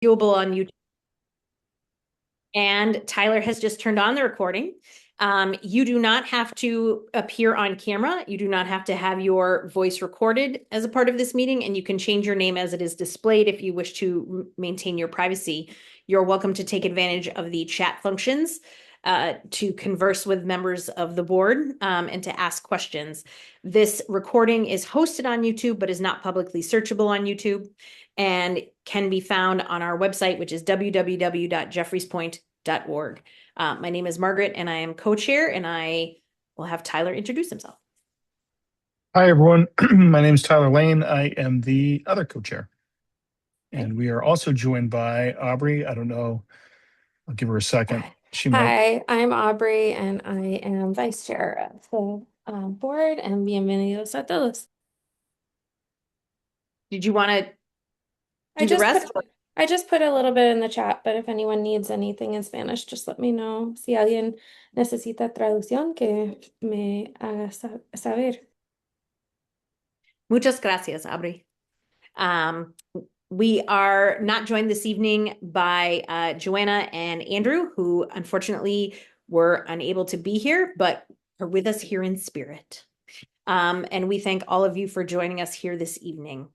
viewable on YouTube. And Tyler has just turned on the recording. You do not have to appear on camera. You do not have to have your voice recorded as a part of this meeting, and you can change your name as it is displayed if you wish to maintain your privacy. You're welcome to take advantage of the chat functions to converse with members of the board and to ask questions. This recording is hosted on YouTube, but is not publicly searchable on YouTube and can be found on our website, which is www.jeffreyspoint.org. My name is Margaret, and I am co-chair, and I will have Tyler introduce himself. Hi, everyone. My name is Tyler Lane. I am the other co-chair. And we are also joined by Aubrey. I don't know. I'll give her a second. Hi, I'm Aubrey, and I am vice chair of the board, and bienvenidos a todos. Did you want to do the rest? I just put a little bit in the chat, but if anyone needs anything in Spanish, just let me know. Si alguien necesita traducción, que me haga saber. Muchas gracias, Aubrey. We are not joined this evening by Joanna and Andrew, who unfortunately were unable to be here, but are with us here in spirit. And we thank all of you for joining us here this evening.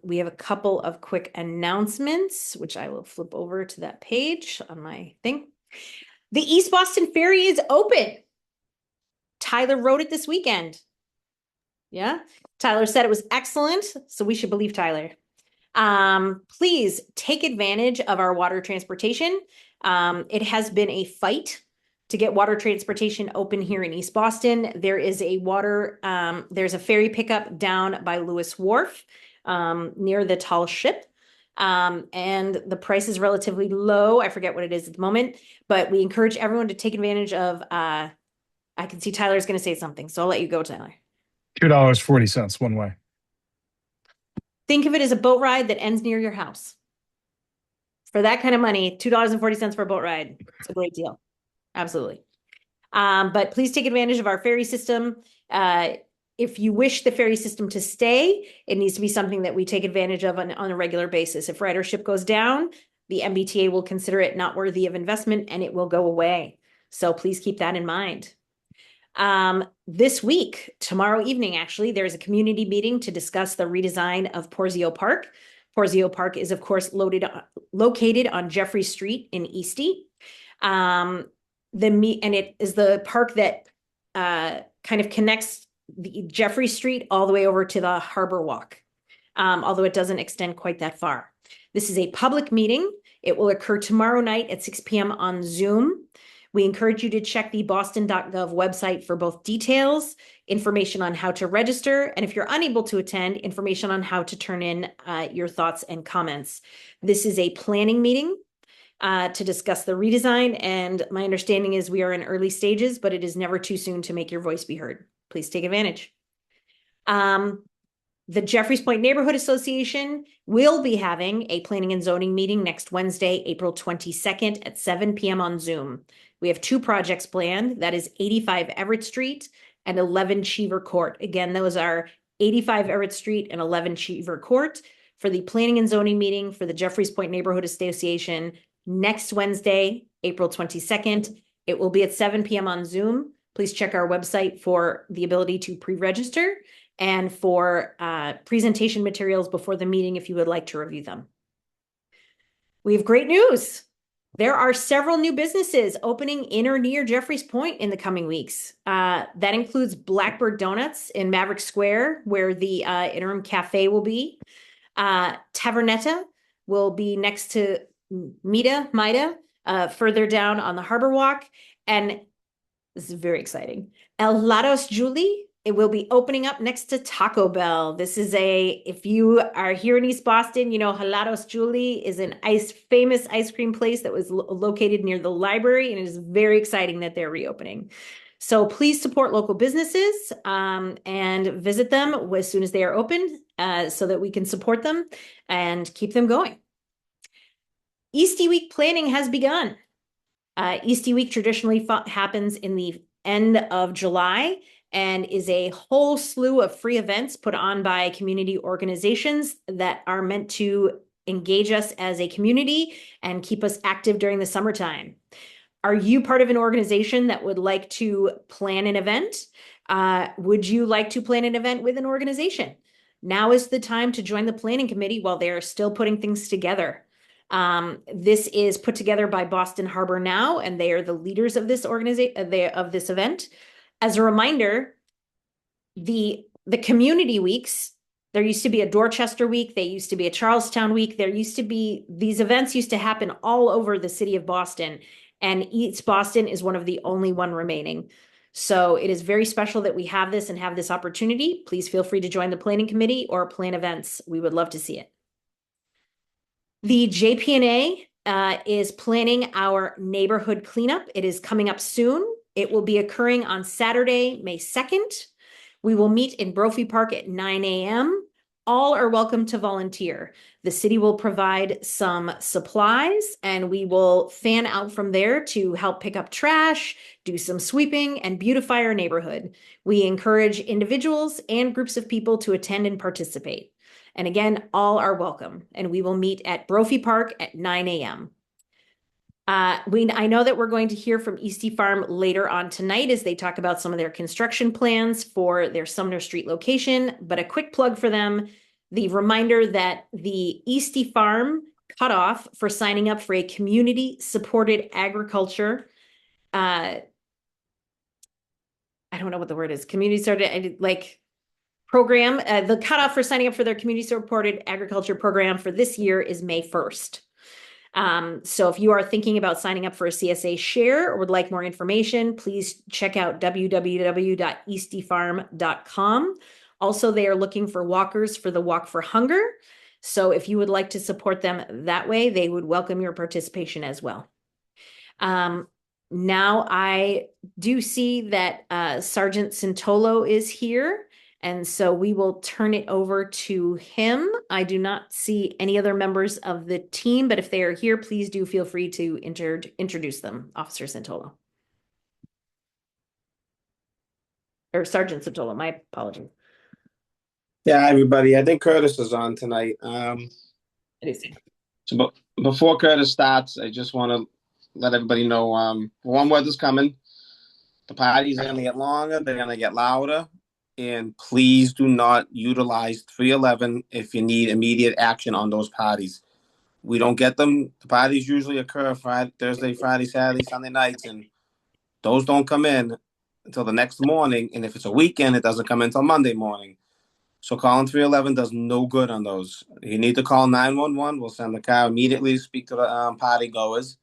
We have a couple of quick announcements, which I will flip over to that page on my thing. The East Boston Ferry is open. Tyler wrote it this weekend. Yeah, Tyler said it was excellent, so we should believe Tyler. Please take advantage of our water transportation. It has been a fight to get water transportation open here in East Boston. There is there's a ferry pickup down by Lewis Wharf, near the tall ship. And the price is relatively low. I forget what it is at the moment, but we encourage everyone to take advantage of, I can see Tyler's going to say something, so I'll let you go, Tyler. $2.40 one way. Think of it as a boat ride that ends near your house. For that kind of money, $2.40 for a boat ride. It's a great deal. Absolutely. But please take advantage of our ferry system. If you wish the ferry system to stay, it needs to be something that we take advantage of on a regular basis. If ridership goes down, the MBTA will consider it not worthy of investment and it will go away. So please keep that in mind. This week, tomorrow evening, actually, there's a community meeting to discuss the redesign of Porzio Park. Porzio Park is, of course, located on Jeffrey Street in Eastie. And it is the park that kind of connects the Jeffrey Street all the way over to the Harbor Walk, although it doesn't extend quite that far. This is a public meeting. It will occur tomorrow night at 6 p.m. on Zoom. We encourage you to check the boston.gov website for both details, information on how to register, and if you're unable to attend, information on how to turn in your thoughts and comments. This is a planning meeting to discuss the redesign, and my understanding is we are in early stages, but it is never too soon to make your voice be heard. Please take advantage. The Jeffreys Point Neighborhood Association will be having a planning and zoning meeting next Wednesday, April 22nd at 7 p.m. on Zoom. We have two projects planned. That is 85 Everett Street and 11 Cheever Court. Again, those are 85 Everett Street and 11 Cheever Court for the planning and zoning meeting for the Jeffreys Point Neighborhood Association next Wednesday, April 22nd. It will be at 7 p.m. on Zoom. Please check our website for the ability to pre-register and for presentation materials before the meeting if you would like to review them. We have great news. There are several new businesses opening in or near Jeffreys Point in the coming weeks. That includes Blackbird Donuts in Maverick Square, where the interim cafe will be. Tavernetta will be next to Mida, further down on the Harbor Walk. And this is very exciting. Helados Julie, it will be opening up next to Taco Bell. This is if you are here in East Boston, you know Helados Julie is an famous ice cream place that was located near the library, and it is very exciting that they're reopening. So please support local businesses and visit them as soon as they are open so that we can support them and keep them going. Eastie Week planning has begun. Eastie Week traditionally happens in the end of July and is a whole slew of free events put on by community organizations that are meant to engage us as a community and keep us active during the summertime. Are you part of an organization that would like to plan an event? Would you like to plan an event with an organization? Now is the time to join the planning committee while they are still putting things together. This is put together by Boston Harbor Now, and they are the leaders of this of this event. As a reminder, the community weeks, there used to be a Dorchester week, they used to be a Charlestown week, these events used to happen all over the city of Boston, and East Boston is one of the only one remaining. So it is very special that we have this and have this opportunity. Please feel free to join the planning committee or plan events. We would love to see it. The JPNA is planning our neighborhood cleanup. It is coming up soon. It will be occurring on Saturday, May 2nd. We will meet in Brophy Park at 9 a.m. All are welcome to volunteer. The city will provide some supplies, and we will fan out from there to help pick up trash, do some sweeping, and beautify our neighborhood. We encourage individuals and groups of people to attend and participate. And again, all are welcome, and we will meet at Brophy Park at 9 a.m. I know that we're going to hear from Eastie Farm later on tonight as they talk about some of their construction plans for their Sumner Street location, but a quick plug for them, the reminder that the Eastie Farm cutoff for signing up for a community-supported agriculture, I don't know what the word is, community-supported, program, the cutoff for signing up for their community-supported agriculture program for this year is May 1st. So if you are thinking about signing up for a CSA share or would like more information, please check out www.eastiefarm.com. Also, they are looking for walkers for the Walk for Hunger. So if you would like to support them that way, they would welcome your participation as well. Now I do see that Sergeant Santolo is here. And so we will turn it over to him. I do not see any other members of the team, but if they are here, please do feel free to introduce them, Officer Santolo. Or Sergeant Santolo, my apologies. Yeah, everybody. I think Curtis is on tonight. So before Curtis starts, I just want to let everybody know warm weather's coming. The parties are going to get longer. They're going to get louder. And please do not utilize 311 if you need immediate action on those parties. We don't get them. The parties usually occur Thursday, Friday, Saturday, Sunday nights, and those don't come in until the next morning. And if it's a weekend, it doesn't come in until Monday morning. So calling 311 does no good on those. You need to call 911. We'll send the car immediately to speak to the party goers.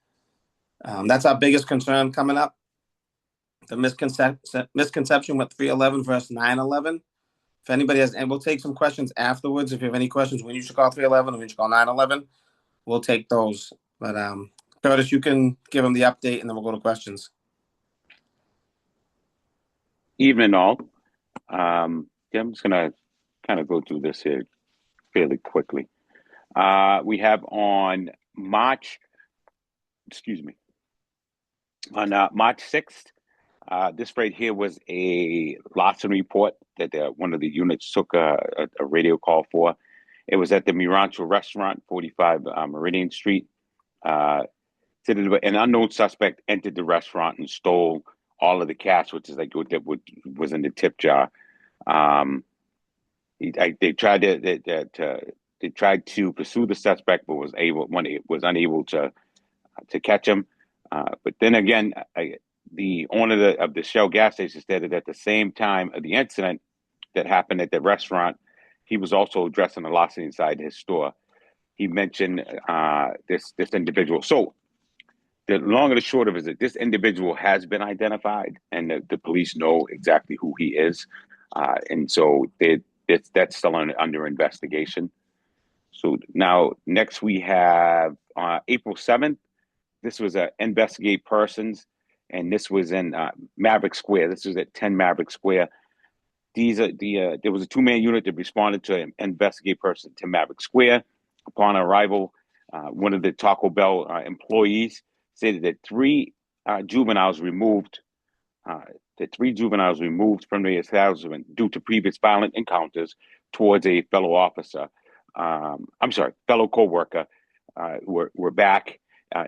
That's our biggest concern coming up. The misconception with 311 versus 911. If anybody has, and we'll take some questions afterwards. If you have any questions, when you should call 311 or when you should call 911, we'll take those. But Curtis, you can give them the update, and then we'll go to questions. Evening, all. I'm just gonna kind of go through this here fairly quickly. We have on March 6th. This right here was a larceny report that one of the units took a radio call for. It was at the Mirancho restaurant, 45 Meridian Street. An unknown suspect entered the restaurant and stole all of the cash, which is like what was in the tip jar. They tried to pursue the suspect, but was unable to catch him. But then again, the owner of the Shell gas station stated at the same time of the incident that happened at the restaurant, he was also dressing a larceny inside his store. He mentioned this individual. So the long and the short of it is that this individual has been identified, and the police know exactly who he is, and so that's still under investigation. So now next we have April 7th. This was a investigate persons, and this was in Maverick Square. This was at 10 Maverick Square. There was a two-man unit that responded to an investigate person to Maverick Square. Upon arrival, one of the Taco Bell employees stated that three juveniles removed from the establishment due to previous violent encounters towards a fellow officer. I'm sorry, fellow coworker, were back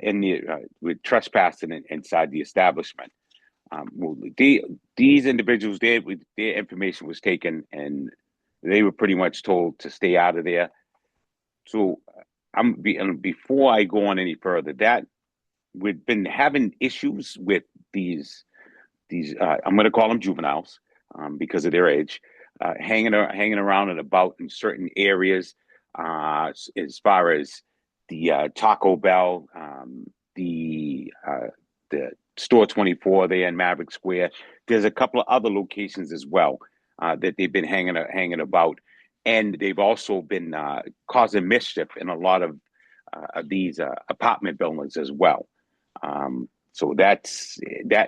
in the with trespassing inside the establishment. Well, these individuals, their information was taken, and they were pretty much told to stay out of there. So before I go on any further, that we've been having issues with these I'm going to call them juveniles because of their age, hanging around and about in certain areas, as far as the Taco Bell, the Store 24 there in Maverick Square. There's a couple of other locations as well that they've been hanging about, and they've also been causing mischief in a lot of these apartment buildings as well. So that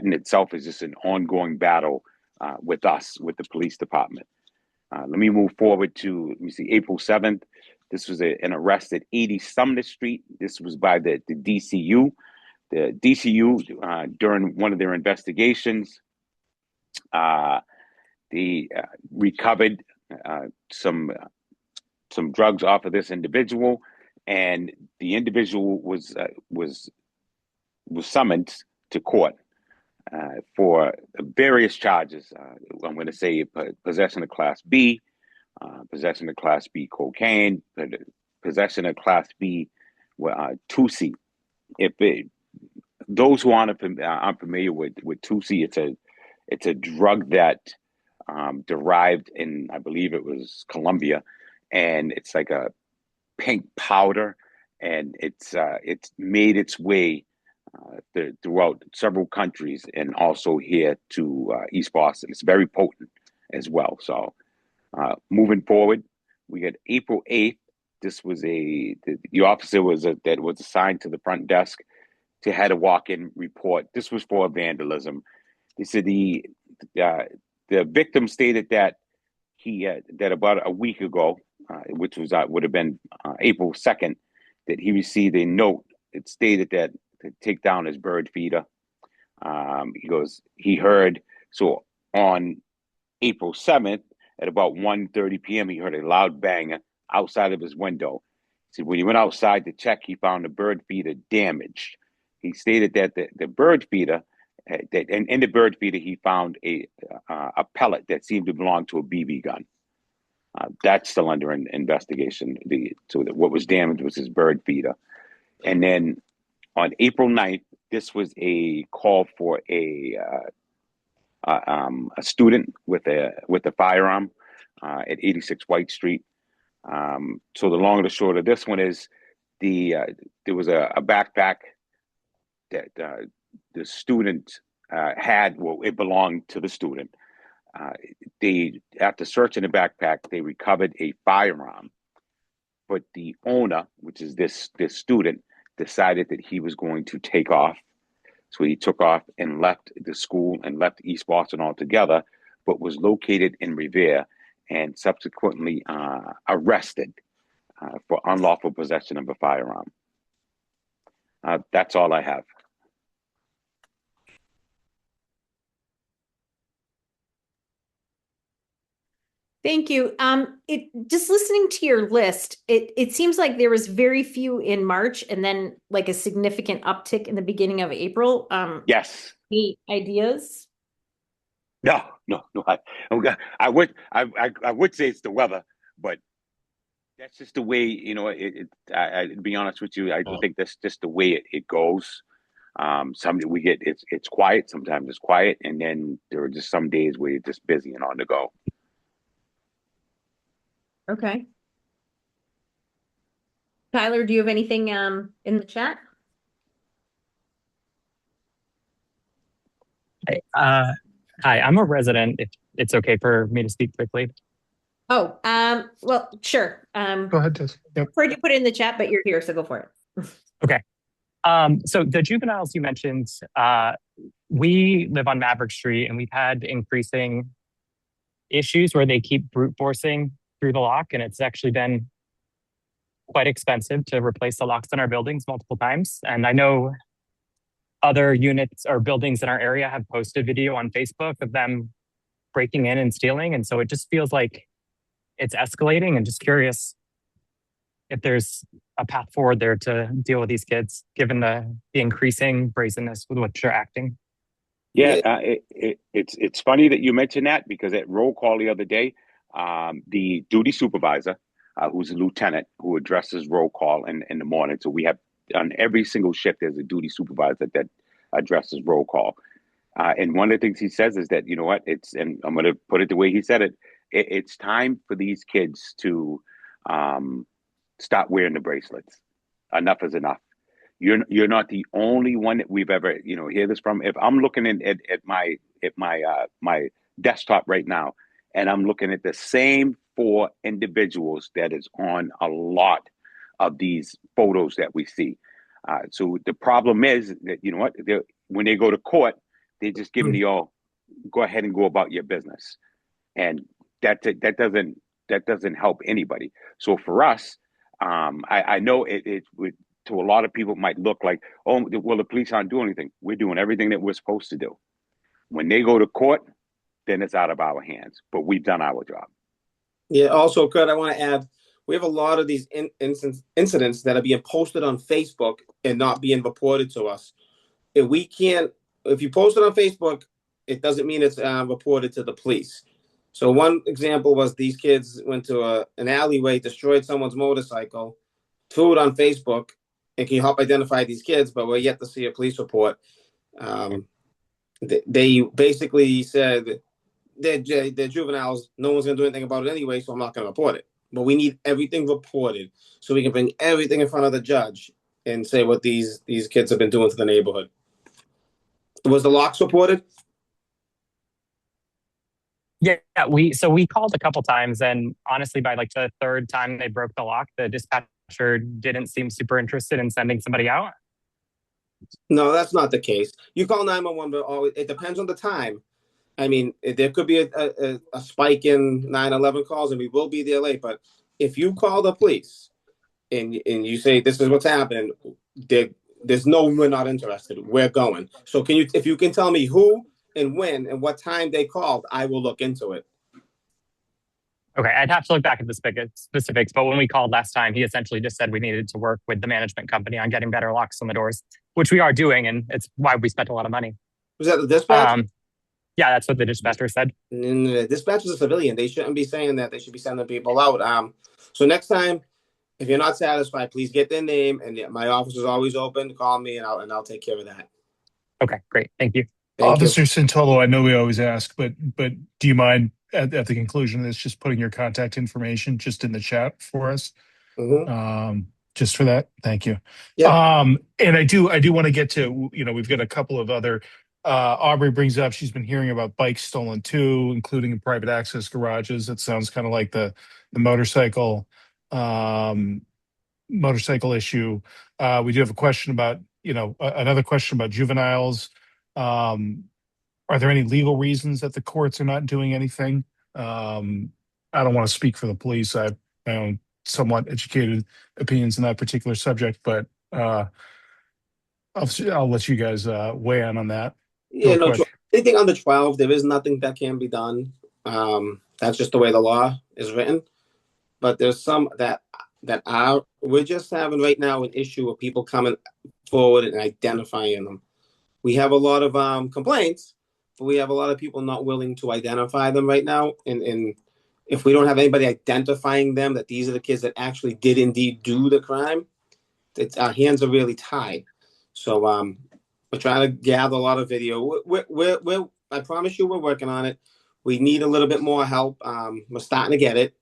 in itself is just an ongoing battle with us, with the police department. Let me move forward to, let me see, April 7th. This was an arrest at 80 Sumner Street. This was by the DCU. The DCU, during one of their investigations, they recovered some drugs off of this individual, and the individual was summoned to court for various charges. I'm going to say possession of Class B, possession of Class B cocaine, possession of Class B 2C. Those who aren't familiar with 2C, it's a drug that derived in, I believe it was Colombia, and it's like a pink powder, and it's made its way throughout several countries and also here to East Boston. It's very potent as well. So moving forward, we got April 8th. This was the officer that was assigned to the front desk to had a walk-in report. This was for vandalism. They said the victim stated that that about a week ago, which was would have been April 2nd, that he received a note. It stated that to take down his bird feeder. He goes, he heard, so on April 7th at about 1:30 p.m., he heard a loud bang outside of his window. So when he went outside to check, he found the bird feeder damaged. He stated that the bird feeder, that in the bird feeder, he found a pellet that seemed to belong to a BB gun. That's still under investigation. What was damaged was his bird feeder. And then on April 9th, this was a call for a student with a firearm at 86 White Street. So the long and the short of this one is there was a backpack that the student had. Well, it belonged to the student. After searching the backpack, they recovered a firearm, but the owner, which is this student, decided that he was going to take off. So he took off and left the school and left East Boston altogether, but was located in Revere and subsequently arrested for unlawful possession of a firearm. That's all I have. Thank you. Just listening to your list, it seems like there was very few in March and then like a significant uptick in the beginning of April. Yes. Any ideas? No. I would say it's the weather, but that's just the way, to be honest with you, I think that's just the way it goes. Some we get it's quiet, sometimes it's quiet, and then there are just some days where you're just busy and on the go. Okay. Tyler, do you have anything in the chat? Hi, I'm a resident. If it's okay for me to speak quickly. Oh, well, sure. Go ahead, Tess. Yep. Prefer to put it in the chat, but you're here, so go for it. Okay. So the juveniles you mentioned, we live on Maverick Street, and we've had increasing issues where they keep brute forcing through the lock, and it's actually been quite expensive to replace the locks in our buildings multiple times. And I know other units or buildings in our area have posted video on Facebook of them breaking in and stealing. And so it just feels like it's escalating, and just curious if there's a path forward there to deal with these kids, given the increasing brazenness with which they're acting. Yeah, it's funny that you mentioned that because at roll call the other day, the duty supervisor, who's a lieutenant, who addresses roll call in the morning. So we have on every single shift, there's a duty supervisor that addresses roll call. And one of the things he says is that, you know what, and I'm going to put it the way he said it, it's time for these kids to stop wearing the bracelets. Enough is enough. You're not the only one that we've ever, hear this from. If I'm looking at my desktop right now, and I'm looking at the same 4 individuals that is on a lot of these photos that we see. So the problem is that, you know what, when they go to court, they're just giving you all, go ahead and go about your business. And that doesn't help anybody. So for us, I know it would, to a lot of people, might look like, oh, well, the police aren't doing anything. We're doing everything that we're supposed to do. When they go to court, then it's out of our hands. But we've done our job. Yeah. Also, Kurt, I want to add, we have a lot of these incidents that are being posted on Facebook and not being reported to us. If you post it on Facebook, it doesn't mean it's reported to the police. So one example was these kids went to an alleyway, destroyed someone's motorcycle, threw it on Facebook, and can you help identify these kids? But we're yet to see a police report. They basically said they're juveniles. No one's going to do anything about it anyway, so I'm not going to report it. But we need everything reported so we can bring everything in front of the judge and say what these kids have been doing to the neighborhood. Was the locks reported? Yeah, we called a couple times, and honestly, by like the 3rd time they broke the lock, the dispatcher didn't seem super interested in sending somebody out. No, that's not the case. You call 911, but it depends on the time. I mean, there could be a spike in 911 calls, and we will be there late. But if you call the police and you say this is what's happening, there's no, we're not interested. We're going. So if you can tell me who and when and what time they called, I will look into it. Okay, I'd have to look back at the specifics, but when we called last time, he essentially just said we needed to work with the management company on getting better locks on the doors, which we are doing, and it's why we spent a lot of money. Was that the dispatch? Yeah, that's what the dispatcher said. The dispatcher's a civilian. They shouldn't be saying that. They should be sending people out. So next time, if you're not satisfied, please get their name, and my office is always open. Call me, and I'll take care of that. Okay, great. Thank you. Officer Santolo, I know we always ask, but do you mind at the conclusion of this just putting your contact information just in the chat for us? Mm-hmm. Just for that, thank you. Yeah. And I do want to get to, we've got a couple of other. Aubrey brings up she's been hearing about bikes stolen too, including in private access garages. It sounds kind of like the motorcycle issue. We do have a question about, another question about juveniles. Are there any legal reasons that the courts are not doing anything? I don't want to speak for the police. I have my own somewhat educated opinions on that particular subject, but I'll let you guys weigh in on that. Yeah, no, anything under 12, there is nothing that can be done. That's just the way the law is written. But there's some that we're just having right now an issue of people coming forward and identifying them. We have a lot of complaints, but we have a lot of people not willing to identify them right now. And if we don't have anybody identifying them, that these are the kids that actually did indeed do the crime, our hands are really tied. So we're trying to gather a lot of video. I promise you, we're working on it. We need a little bit more help. We're starting to get it.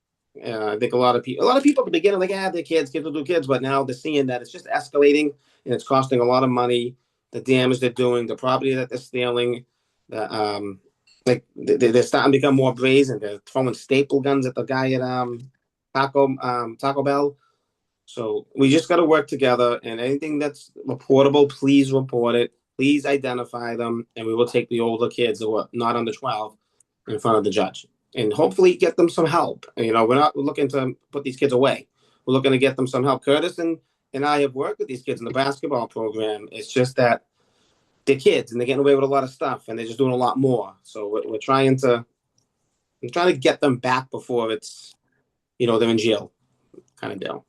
I think a lot of people at the beginning, like, they're kids will do kids, but now they're seeing that it's just escalating and it's costing a lot of money. The damage they're doing, the property that they're stealing, they're starting to become more brazen. They're throwing staple guns at the guy at Taco Bell. So we just got to work together, and anything that's reportable, please report it. Please identify them, and we will take the older kids who are not under 12 in front of the judge, and hopefully get them some help. And, we're not looking to put these kids away. We're looking to get them some help. Curtis and I have worked with these kids in the basketball program. It's just that they're kids and they're getting away with a lot of stuff, and they're just doing a lot more. So we're trying to get them back before it's, they're in jail kind of deal.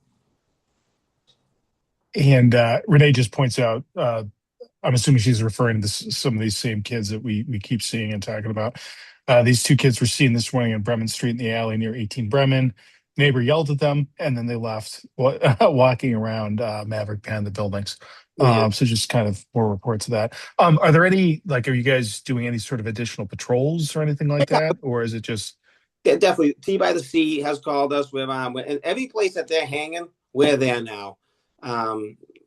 And Renee just points out, I'm assuming she's referring to some of these same kids that we keep seeing and talking about. These two kids were seen this morning on Bremen Street in the alley near 18 Bremen. Neighbor yelled at them, and then they left, walking around Maverick behind the buildings. Yeah. So just kind of more reports of that. Are there any, like, are you guys doing any sort of additional patrols or anything like that, or is it just? Yeah, definitely. Tea by the Sea has called us. And every place that they're hanging, we're there now.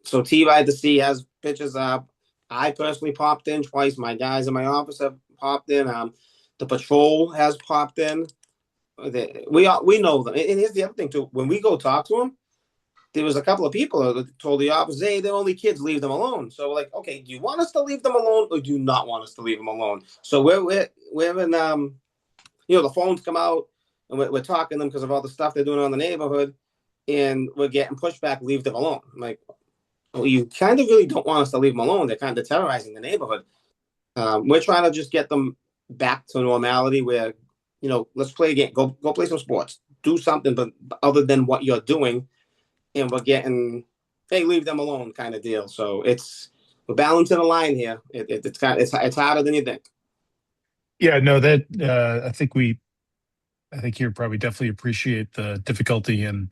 So Tea by the Sea has pictures up. I personally popped in twice. My guys in my office have popped in. The patrol has popped in. We know them. And here's the other thing too. When we go talk to them, there was a couple of people that told the office, "Hey, they're only kids. Leave them alone." So we're like, okay, do you want us to leave them alone, or do you not want us to leave them alone? So we're in the phones come out, and we're talking to them because of all the stuff they're doing on the neighborhood, and we're getting pushback. Leave them alone. I'm like, well, you kind of really don't want us to leave them alone. They're kind of terrorizing the neighborhood. We're trying to just get them back to normality where, let's play a game. Go play some sports. Do something, but other than what you're doing, and we're getting, hey, leave them alone kind of deal. So we're balancing a line here. It's harder than you think. Yeah, no, that I think you probably definitely appreciate the difficulty in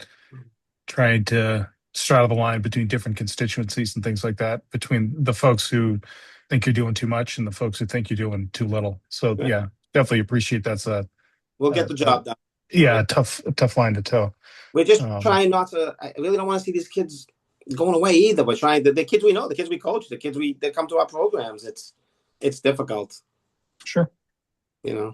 trying to straddle the line between different constituencies and things like that, between the folks who think you're doing too much and the folks who think you're doing too little. So yeah, definitely appreciate that's We'll get the job done. a tough line to toe. We're just trying not to. I really don't want to see these kids going away either. We're trying the kids we know, the kids we coach, the kids that come to our programs. It's difficult. Sure. We'll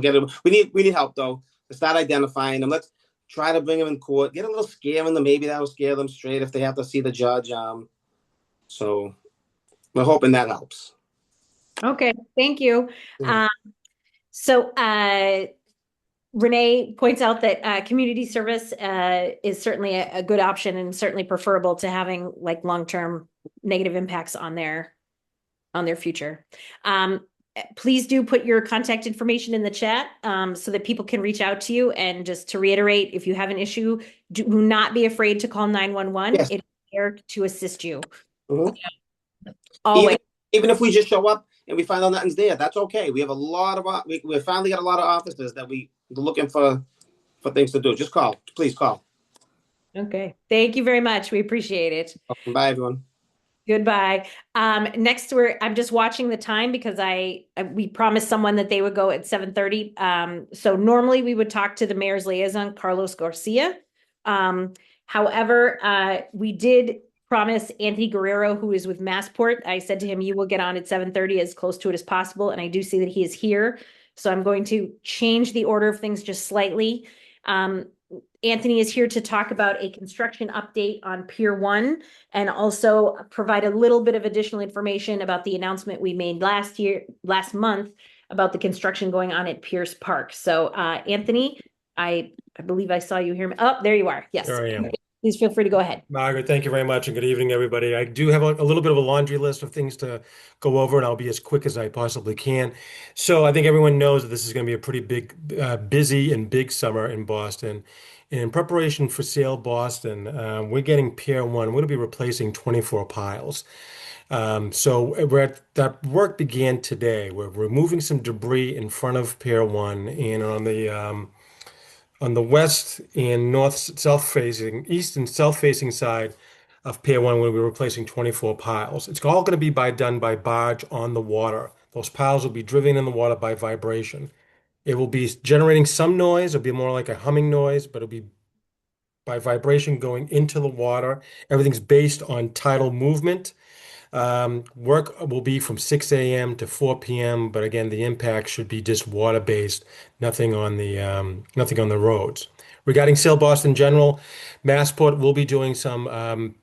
get it. We need help though to start identifying them. Let's try to bring them in court. Get a little scare in them. Maybe that'll scare them straight if they have to see the judge. So we're hoping that helps. Okay, thank you. Yeah. So Renee points out that community service is certainly a good option and certainly preferable to having like long-term negative impacts on their future. Please do put your contact information in the chat so that people can reach out to you. And just to reiterate, if you have an issue, do not be afraid to call 911. Yes. It's here to assist you. Mhm. Always. Even if we just show up and we find out nothing's there, that's okay. We have a lot of we finally got a lot of officers that we're looking for things to do. Just call, please call. Okay, thank you very much. We appreciate it. Bye, everyone. Goodbye. Next, I'm just watching the time because we promised someone that they would go at 7:30. So normally we would talk to the mayor's liaison, Carlos Garcia. However, we did promise Anthony Guerrero, who is with Massport. I said to him, you will get on at 7:30 as close to it as possible. And I do see that he is here. So I'm going to change the order of things just slightly. Anthony is here to talk about a construction update on Pier 1 and also provide a little bit of additional information about the announcement we made last month about the construction going on at Pierce Park. So Anthony, I believe I saw you here. Oh, there you are. Yes. There I am. Please feel free to go ahead. Margaret, thank you very much, and good evening, everybody. I do have a little bit of a laundry list of things to go over, and I'll be as quick as I possibly can. So I think everyone knows that this is going to be a pretty big, busy and big summer in Boston. In preparation for Sail Boston, we're getting Pier 1. We're going to be replacing 24 piles. So that work began today. We're removing some debris in front of Pier 1 and on the west and north, east and south facing side of Pier 1, we'll be replacing 24 piles. It's all going to be done by barge on the water. Those piles will be driven in the water by vibration. It will be generating some noise. It'll be more like a humming noise, but it'll be by vibration going into the water. Everything's based on tidal movement. Work will be from 6 a.m. to 4 p.m. But again, the impact should be just water-based, nothing on the roads. Regarding Sail Boston General, Massport will be doing some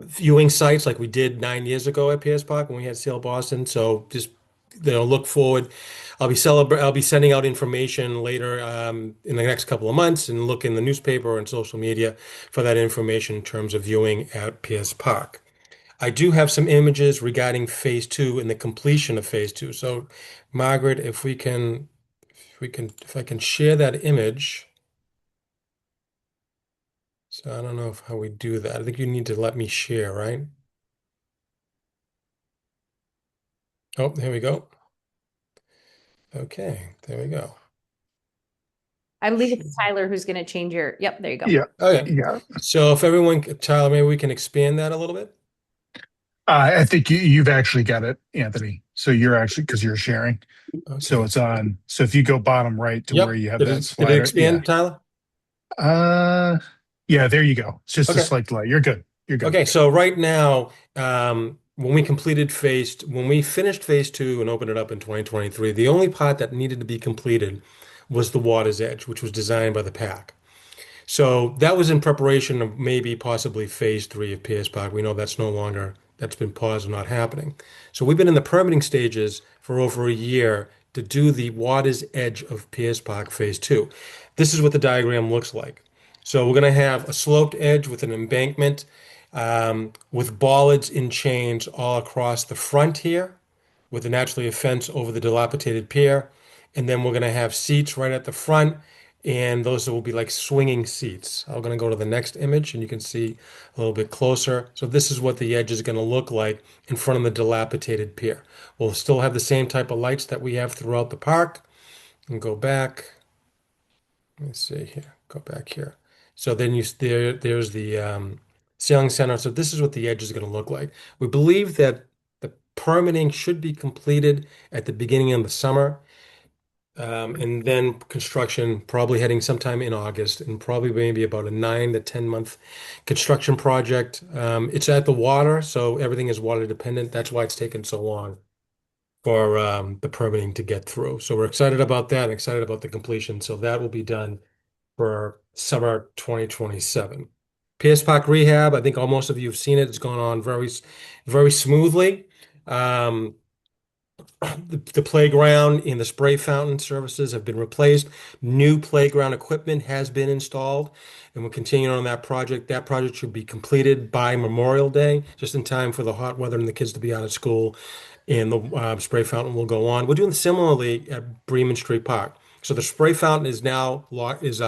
viewing sites like we did 9 years ago at Pierce Park when we had Sail Boston. So just look forward. I'll be sending out information later in the next couple of months, and look in the newspaper and social media for that information in terms of viewing at Pierce Park. I do have some images regarding phase 2 and the completion of phase 2. So, Margaret, if I can share that image. So I don't know how we do that. I think you need to let me share, right? Oh, here we go. Okay, there we go. I believe it's Tyler who's going to change your, yep, there you go. Yeah, Okay. yeah. So if everyone, Tyler, maybe we can expand that a little bit. I think you've actually got it, Anthony. So you're actually, because you're sharing. So Okay. it's on. So if you go bottom right to where Yep. you have Did that it slider, expand, Tyler? yeah. Yeah, there you go. It's just a Okay. slight delay. You're good. You're good. Okay, so right now, when we finished phase two and opened it up in 2023, the only part that needed to be completed was the water's edge, which was designed by the PAC. So that was in preparation of maybe possibly phase three of Pierce Park. We know that's no longer, that's been paused and not happening. So we've been in the permitting stages for over a year to do the water's edge of Pierce Park phase two. This is what the diagram looks like. So we're going to have a sloped edge with an embankment, with bollards in chains all across the front here, with naturally a fence over the dilapidated pier. And then we're going to have seats right at the front, and those will be like swinging seats. I'm going to go to the next image, and you can see a little bit closer. So this is what the edge is going to look like in front of the dilapidated pier. We'll still have the same type of lights that we have throughout the park. And go back. Let me see here. Go back here. So then there's the sailing center. So this is what the edge is going to look like. We believe that the permitting should be completed at the beginning of the summer. And then construction probably heading sometime in August, and probably maybe about a 9 to 10 month construction project. It's at the water, so everything is water dependent. That's why it's taken so long for the permitting to get through. So we're excited about that, and excited about the completion. So that will be done for summer 2027. Pierce Park rehab, I think most of you have seen it. It's gone on very smoothly. The playground and the spray fountain services have been replaced. New playground equipment has been installed, and we're continuing on that project. That project should be completed by Memorial Day, just in time for the hot weather and the kids to be out of school, and the spray fountain will go on. We're doing similarly at Bremen Street Park. So the spray fountain is now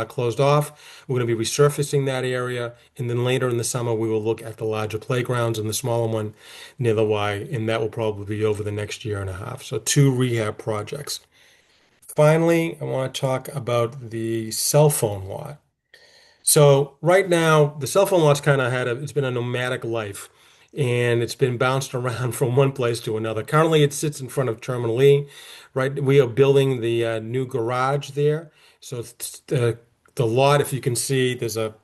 closed off. We're going to be resurfacing that area, and then later in the summer we will look at the larger playgrounds and the smaller one near the Y, and that will probably be over the next year and a half. So two rehab projects. Finally, I want to talk about the cell phone lot. So right now, the cell phone lot's kind of it's been a nomadic life, and it's been bounced around from one place to another. Currently, it sits in front of Terminal E. Right, we are building the new garage there. So it's the lot, if you can see, there's a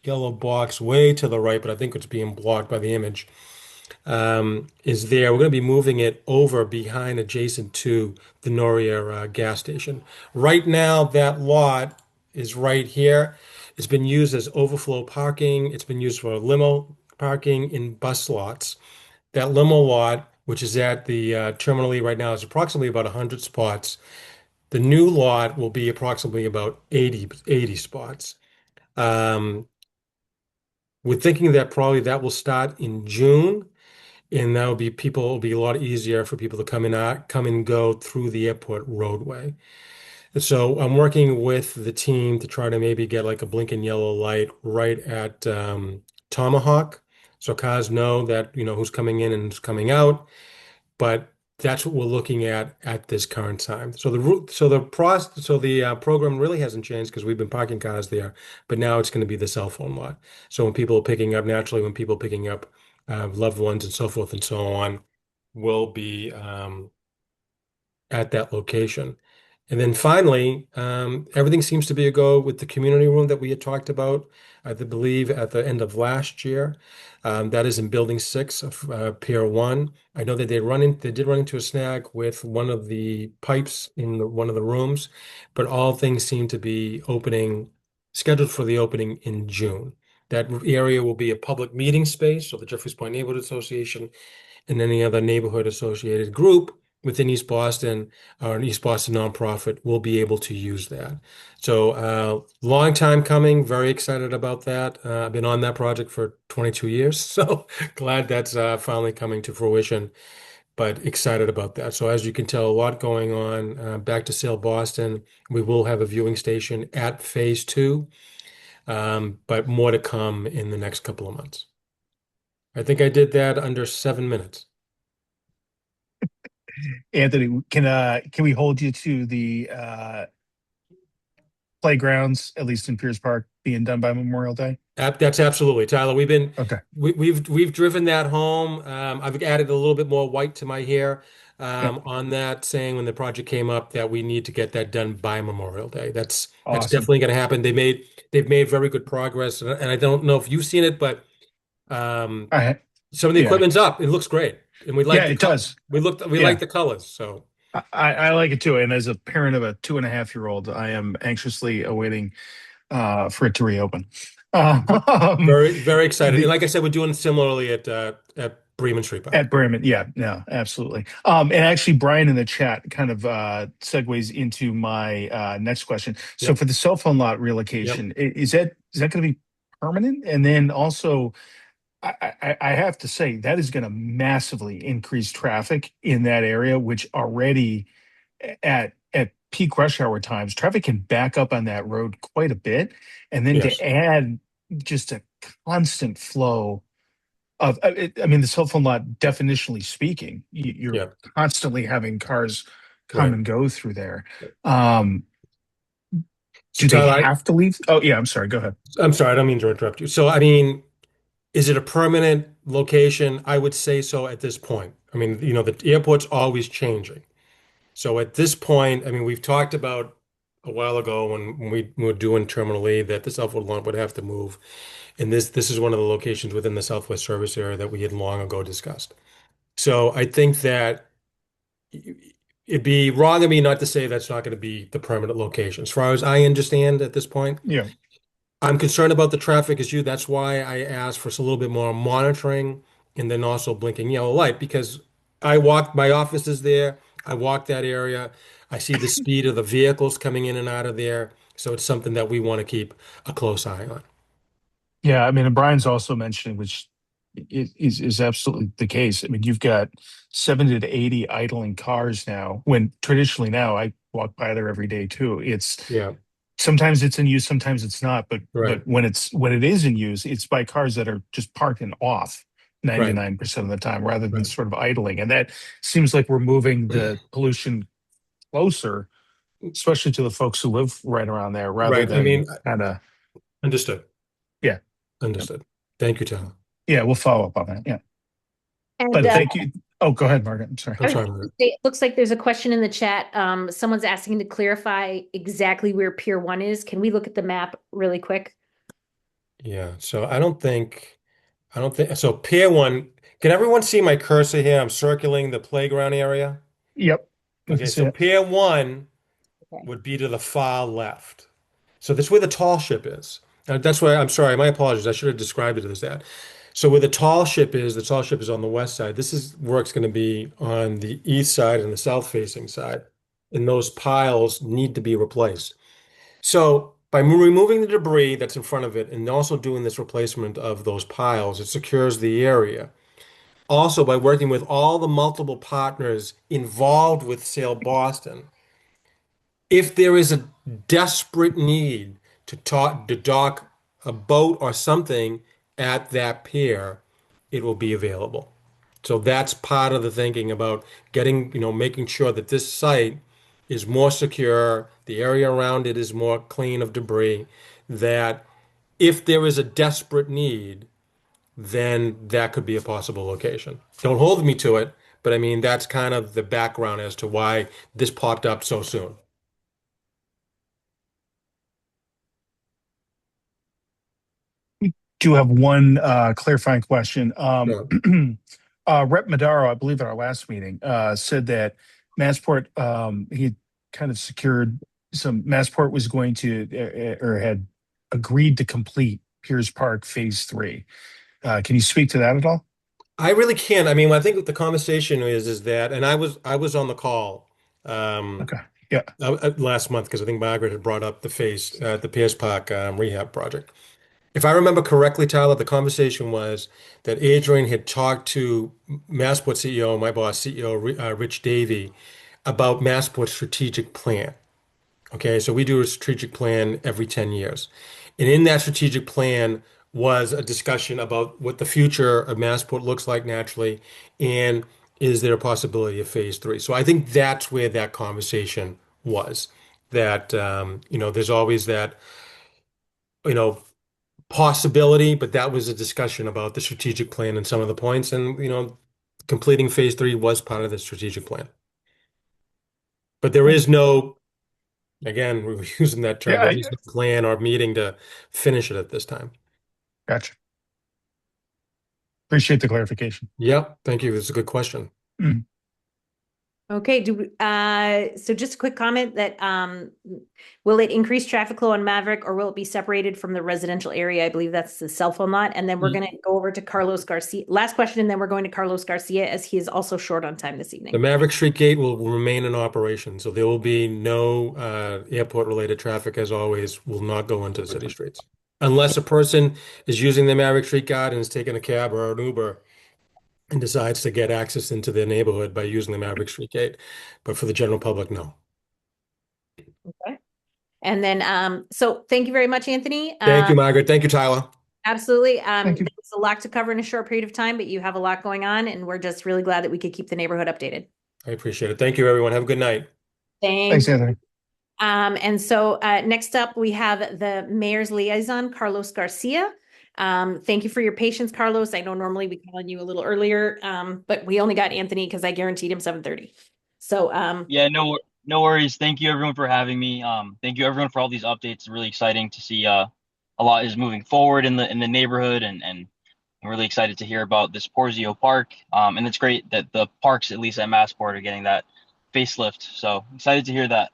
yellow box way to the right, but I think it's being blocked by the image. Is there. We're going to be moving it over behind, adjacent to the Noria gas station. Right now, that lot is right here. It's been used as overflow parking. It's been used for limo parking in bus lots. That limo lot, which is at the Terminal E right now, is approximately about 100 spots. The new lot will be approximately about 80 spots. Um, we're thinking that probably that will start in June, and that will be it'll be a lot easier for people to come and go through the airport roadway. And so I'm working with the team to try to maybe get like a blinking yellow light right at Tomahawk, so cars know that who's coming in and who's coming out. But that's what we're looking at this current time. So the program really hasn't changed because we've been parking cars there, but now it's going to be the cell phone lot. So when people are picking up loved ones and so forth and so on, will be at that location. And then finally, everything seems to be a go with the community room that we had talked about, I believe, at the end of last year. That is in Building 6 of Pier 1. I know that they did run into a snag with one of the pipes in one of the rooms, but all things seem to be scheduled for the opening in June. That area will be a public meeting space, so the Jeffreys Point Neighborhood Association and any other neighborhood associated group within East Boston or an East Boston nonprofit will be able to use that. So long time coming, very excited about that. I've been on that project for 22 years, so glad that's finally coming to fruition, but excited about that. So as you can tell, a lot going on. Back to Sail Boston, we will have a viewing station at phase two. but more to come in the next couple of months. I think I did that under 7 minutes. Anthony, can we hold you to the playgrounds, at least in Pierce Park, being done by Memorial Day? That's absolutely, Tyler. Okay. We've driven that home. I've added a little bit more white to my hair Yep. on that, saying when the project came up that we need to get that done by Memorial Day. That's Awesome. definitely going to happen. They've made very good progress, and I don't know if you've seen it, but some of the Yeah. equipment's up. It looks great, and we like Yeah, the it does. We Yeah. like the colors. So I like it too. And as a parent of a 2.5-year-old, I am anxiously awaiting for it to reopen. very, very excited. The- And like I said, we're doing similarly at Bremen Street Park. At Bremen, yeah, no, absolutely. And actually, Brian in the chat kind of segues into my next question. So Yep. for the cell phone lot relocation, is that going to be permanent? And then also, I have to say that is going to massively increase traffic in that area, which already at peak rush hour times, traffic can back up on that road quite a bit, and then Yes. to add just a constant flow of, I mean, the cell phone lot, definitionally speaking, you're Yeah. constantly having cars come Right. and go through there. Do they Tyler, have to leave? Oh, yeah, I'm sorry. Go ahead. I'm sorry, I don't mean to interrupt you. So, I mean, is it a permanent location? I would say so at this point. I mean, the airport's always changing. So at this point, I mean, we've talked about a while ago when we were doing Terminal E that the Southwood launch would have to move. And this is one of the locations within the Southwest Service Area that we had long ago discussed. So I think that it'd be wrong of me not to say that's not going to be the permanent location. As far as I understand at this point, Yeah. I'm concerned about the traffic issue. That's why I asked for a little bit more monitoring and then also blinking yellow light because my office is there. I walk that area. I see the speed of the vehicles coming in and out of there. So it's something that we want to keep a close eye on. Yeah, I mean, and Brian's also mentioning, which is absolutely the case. I mean, you've got 70 to 80 idling cars now, when traditionally now I walk by there every day too. Yeah, Sometimes it's in use, sometimes it's not, but right. when it is in use, it's by cars that are just parked and off 99% of the time rather than Right. sort of idling. And that seems like we're moving the pollution closer, especially to the folks who live right around there, rather Right. I mean, than kind of. understood. Yeah. Understood. Thank you, Tyler. Yeah, we'll follow up on that. Yeah. And But thank you. Oh, go ahead, Margaret. I'm sorry. I'm sorry, Margaret. it looks like there's a question in the chat. Someone's asking to clarify exactly where Pier 1 is. Can we look at the map really quick? Yeah. So I don't think so. Pier 1. Can everyone see my cursor here? I'm circling the playground area. Yep. We Okay, can see so it. Pier 1 Okay. would be to the far left. So that's where the tall ship is. That's why I'm sorry, my apologies. I should have described it as that. So where the tall ship is on the west side. Work's going to be on the east side and the south facing side. And those piles need to be replaced. So by removing the debris that's in front of it and also doing this replacement of those piles, it secures the area. Also, by working with all the multiple partners involved with Sail Boston, if there is a desperate need to dock a boat or something at that pier, it will be available. So that's part of the thinking about making sure that this site is more secure, the area around it is more clean of debris, that if there is a desperate need, then that could be a possible location. Don't hold me to it, but I mean, that's kind of the background as to why this popped up so soon. Do have one clarifying question. Sure. Rep Madaro, I believe at our last meeting, said that Massport, he kind of secured Massport was going to, or had agreed to complete Piers Park Phase 3. Can you speak to that at all? I really can't. I mean, I think what the conversation is that, and I was on the call Okay. Yeah. last month because I think Margaret had brought up the Pierce Park rehab project. If I remember correctly, Tyler, the conversation was that Adrian had talked to Massport CEO, my boss, CEO Rich Davey, about Massport's strategic plan. Okay, so we do a strategic plan every 10 years. And in that strategic plan was a discussion about what the future of Massport looks like naturally, and is there a possibility of phase three? So I think that's where that conversation was. That there's always that you know possibility, but that was a discussion about the strategic plan and some of the points, and completing phase three was part of the strategic plan. But there is no, again, we're using that term, Yeah, there is no plan or meeting to finish it at this time. gotcha. Appreciate the clarification. Yep, thank you. It's a good question. Mhm. Okay, so just a quick comment that, will it increase traffic flow on Maverick or will it be separated from the residential area? I believe that's the cell phone lot. And then we're going to go over to Carlos Garcia. Last question, and then we're going to Carlos Garcia as he is also short on time this The evening. Maverick Street Gate will remain in operation, so there will be no airport-related traffic, as always, will not go into city streets. Unless a person is using the Maverick Street Guard and is taking a cab or an Uber and decides to get access into their neighborhood by using the Maverick Street Gate. But for the general public, no. Okay. And then, so thank you very much, Anthony. Thank you, Margaret. Thank you, Tyler. Absolutely. Thank you. It's a lot to cover in a short period of time, but you have a lot going on, and we're just really glad that we could keep the neighborhood updated. I appreciate it. Thank you, everyone. Have a good night. Thanks, Anthony. And so next up, we have the mayor's liaison, Carlos Garcia. Thank you for your patience, Carlos. I know normally we call on you a little earlier, but we only got Anthony because I guaranteed him 7:30. So Yeah, no worries. Thank you everyone for having me. Thank you everyone for all these updates. It's really exciting to see a lot is moving forward in the neighborhood, and I'm really excited to hear about this Porzio Park. And it's great that the parks, at least at Massport, are getting that facelift. So excited to hear that.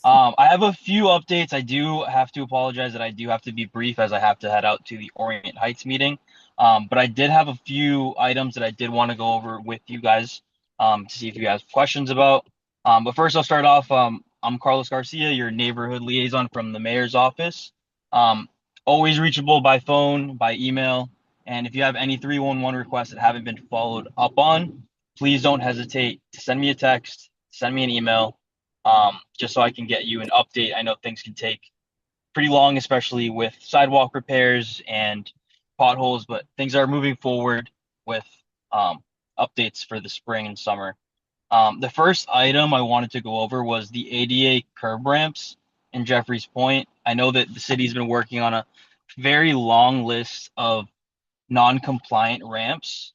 I have a few updates. I do have to apologize that I do have to be brief as I have to head out to the Orient Heights meeting. But I did have a few items that I did want to go over with you guys to see if you guys have questions about. But first, I'll start off. I'm Carlos Garcia, your neighborhood liaison from the mayor's office. Always reachable by phone, by email. And if you have any 311 requests that haven't been followed up on, please don't hesitate to send me a text, send me an email, just so I can get you an update. I know things can take pretty long, especially with sidewalk repairs and potholes, but things are moving forward with updates for the spring and summer. The first item I wanted to go over was the ADA curb ramps in Jeffries Point. I know that the city's been working on a very long list of non-compliant ramps.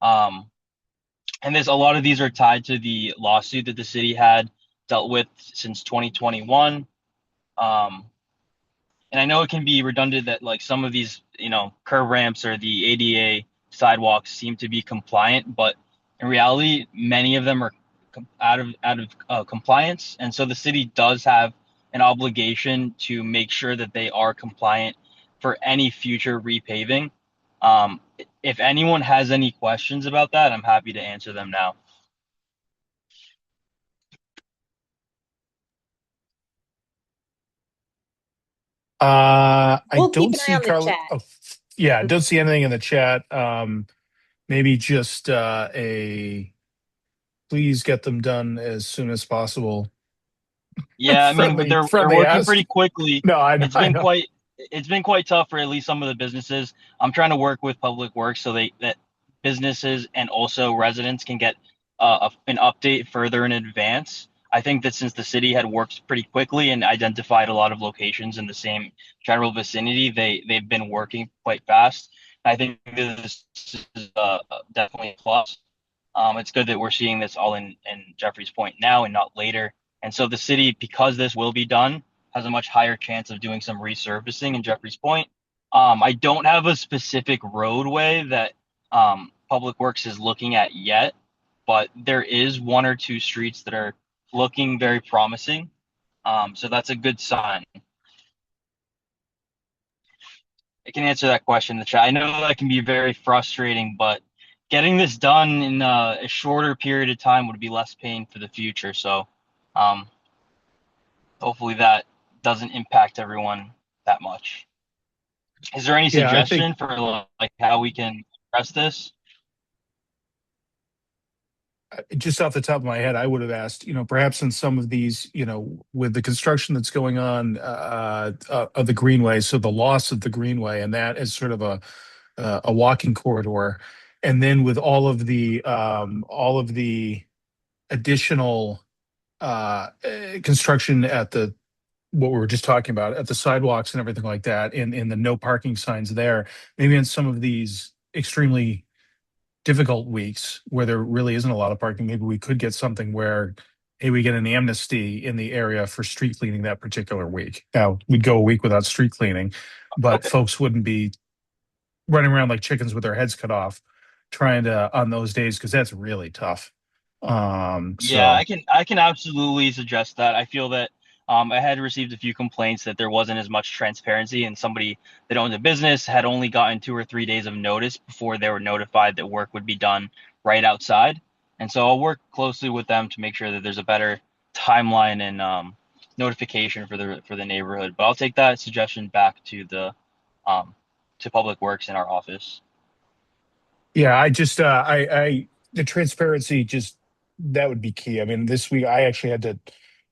And a lot of these are tied to the lawsuit that the city had dealt with since 2021. And I know it can be redundant that like some of these, curb ramps or the ADA sidewalks seem to be compliant, but in reality, many of them are out of compliance. And so the city does have an obligation to make sure that they are compliant for any future repaving. If anyone has any questions about that, I'm happy to answer them now. I We'll keep don't an eye see on the Carlos. chat. Oh, yeah, I don't see anything in the chat. Maybe just please get them done as soon as possible. Yeah, I mean, Friendly, they're friendly working ask. pretty quickly. No, I It's I been know. quite tough for at least some of the businesses. I'm trying to work with Public Works so that businesses and also residents can get an update further in advance. I think that since the city had worked pretty quickly and identified a lot of locations in the same general vicinity, they've been working quite fast. I think this is definitely a plus. It's good that we're seeing this all in Jeffries Point now and not later. And so the city, because this will be done, has a much higher chance of doing some resurfacing in Jeffries Point. I don't have a specific roadway that Public Works is looking at yet, but there is one or two streets that are looking very promising. So that's a good sign. I can answer that question in the chat. I know that can be very frustrating, but getting this done in a shorter period of time would be less pain for the future. So hopefully that doesn't impact everyone that much. Is there any Yeah, I think suggestion for like how we can address this? just off the top of my head, I would have asked, perhaps in some of these, with the construction that's going on of the greenway, so the loss of the greenway, and that is sort of a walking corridor, and then with all of the additional construction at what we were just talking about at the sidewalks and everything like that, in the no parking signs there, maybe in some of these extremely difficult weeks where there really isn't a lot of parking, maybe we could get something where, hey, we get an amnesty in the area for street cleaning that particular week. Now, we'd go a week without street cleaning, but Okay. folks wouldn't be running around like chickens with their heads cut off trying to on those days, because that's really tough. Yeah, So I can absolutely suggest that. I feel that I had received a few complaints that there wasn't as much transparency, and somebody that owned a business had only gotten 2 or 3 days of notice before they were notified that work would be done right outside. And so I'll work closely with them to make sure that there's a better timeline and notification for the neighborhood. But I'll take that suggestion back to the to Public Works in our office. yeah, I just the transparency, just that would be key. I mean, this week I actually had to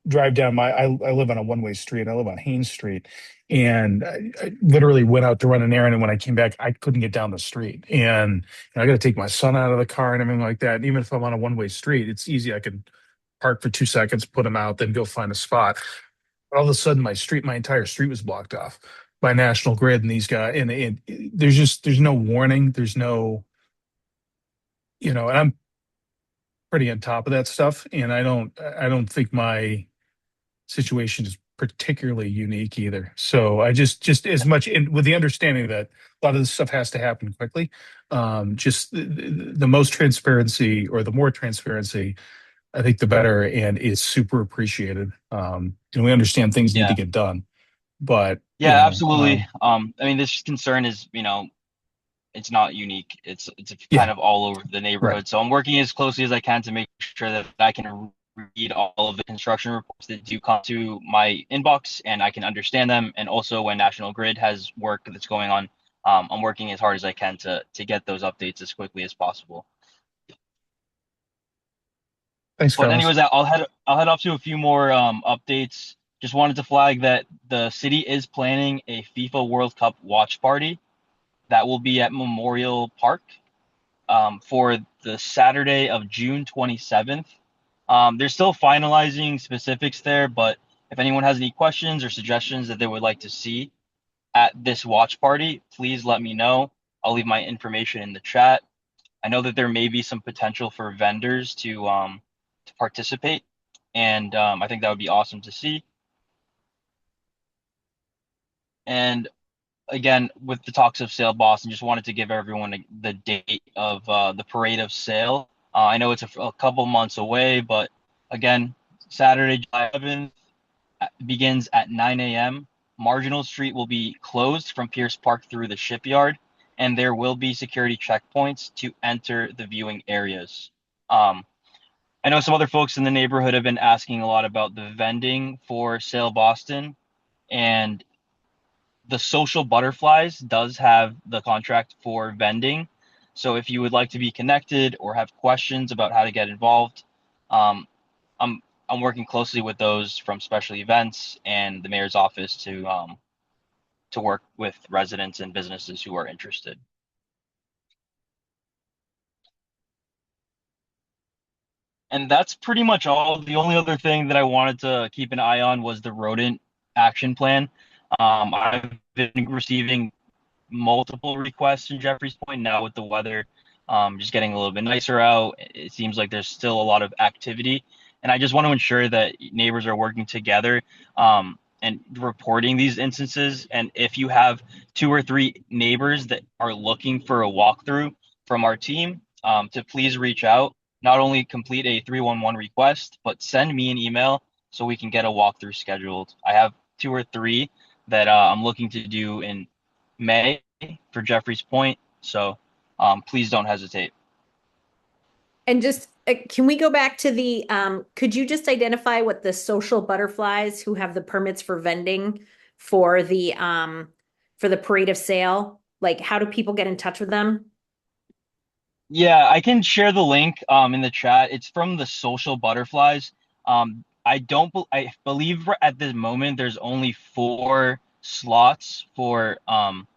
drive down I live on a one-way street. I live on Haynes Street, and I literally went out to run an errand, and when I came back, I couldn't get down the street, and I got to take my son out of the car and everything like that. And even if I'm on a one-way street, it's easy. I could park for 2 seconds, put him out, then go find a spot. But all of a sudden, my entire street was blocked off by National Grid and these guys, and there's no warning. There's no, and I'm pretty on top of that stuff, and I don't think my situation is particularly unique either. So I just as much with the understanding that a lot of this stuff has to happen quickly. Just the most transparency, or the more transparency, I think the better, and is super appreciated. And we understand things need to Yeah. get done, but Yeah, absolutely. I mean, this concern is, it's not unique. It's Yeah. kind of all over the neighborhood. Right. So I'm working as closely as I can to make sure that I can read all of the construction reports that do come to my inbox, and I can understand them. And also, when National Grid has work that's going on, I'm working as hard as I can to get those updates as quickly as possible. Thanks, But Carlos. anyways, I'll head up to a few more updates. Just wanted to flag that the city is planning a FIFA World Cup watch party that will be at Memorial Park for the Saturday of June 27th. They're still finalizing specifics there, but if anyone has any questions or suggestions that they would like to see at this watch party, please let me know. I'll leave my information in the chat. I know that there may be some potential for vendors to participate, and I think that would be awesome to see. And again, with the talks of Sale Boston, just wanted to give everyone the date of the Parade of Sale. I know it's a couple months away, but again, Saturday, July 11th begins at 9 a.m. Marginal Street will be closed from Pierce Park through the shipyard, and there will be security checkpoints to enter the viewing areas. I know some other folks in the neighborhood have been asking a lot about the vending for Sale Boston, and the Social Butterflies does have the contract for vending. So if you would like to be connected or have questions about how to get involved, I'm working closely with those from special events and the mayor's office to work with residents and businesses who are interested. And that's pretty much all. The only other thing that I wanted to keep an eye on was the rodent action plan. I've been receiving multiple requests in Jeffries Point now with the weather just getting a little bit nicer out. It seems like there's still a lot of activity, and I just want to ensure that neighbors are working together and reporting these instances. And if you have 2 or 3 neighbors that are looking for a walkthrough from our team, to please reach out. Not only complete a 311 request, but send me an email so we can get a walkthrough scheduled. I have 2 or 3 that I'm looking to do in May for Jeffries Point. So please don't hesitate. And just, can we go back to the, could you just identify what the Social Butterflies who have the permits for vending for the Parade of Sale, like how do people get in touch with them? Yeah, I can share the link in the chat. It's from the Social Butterflies. I believe at this moment there's only 4 slots for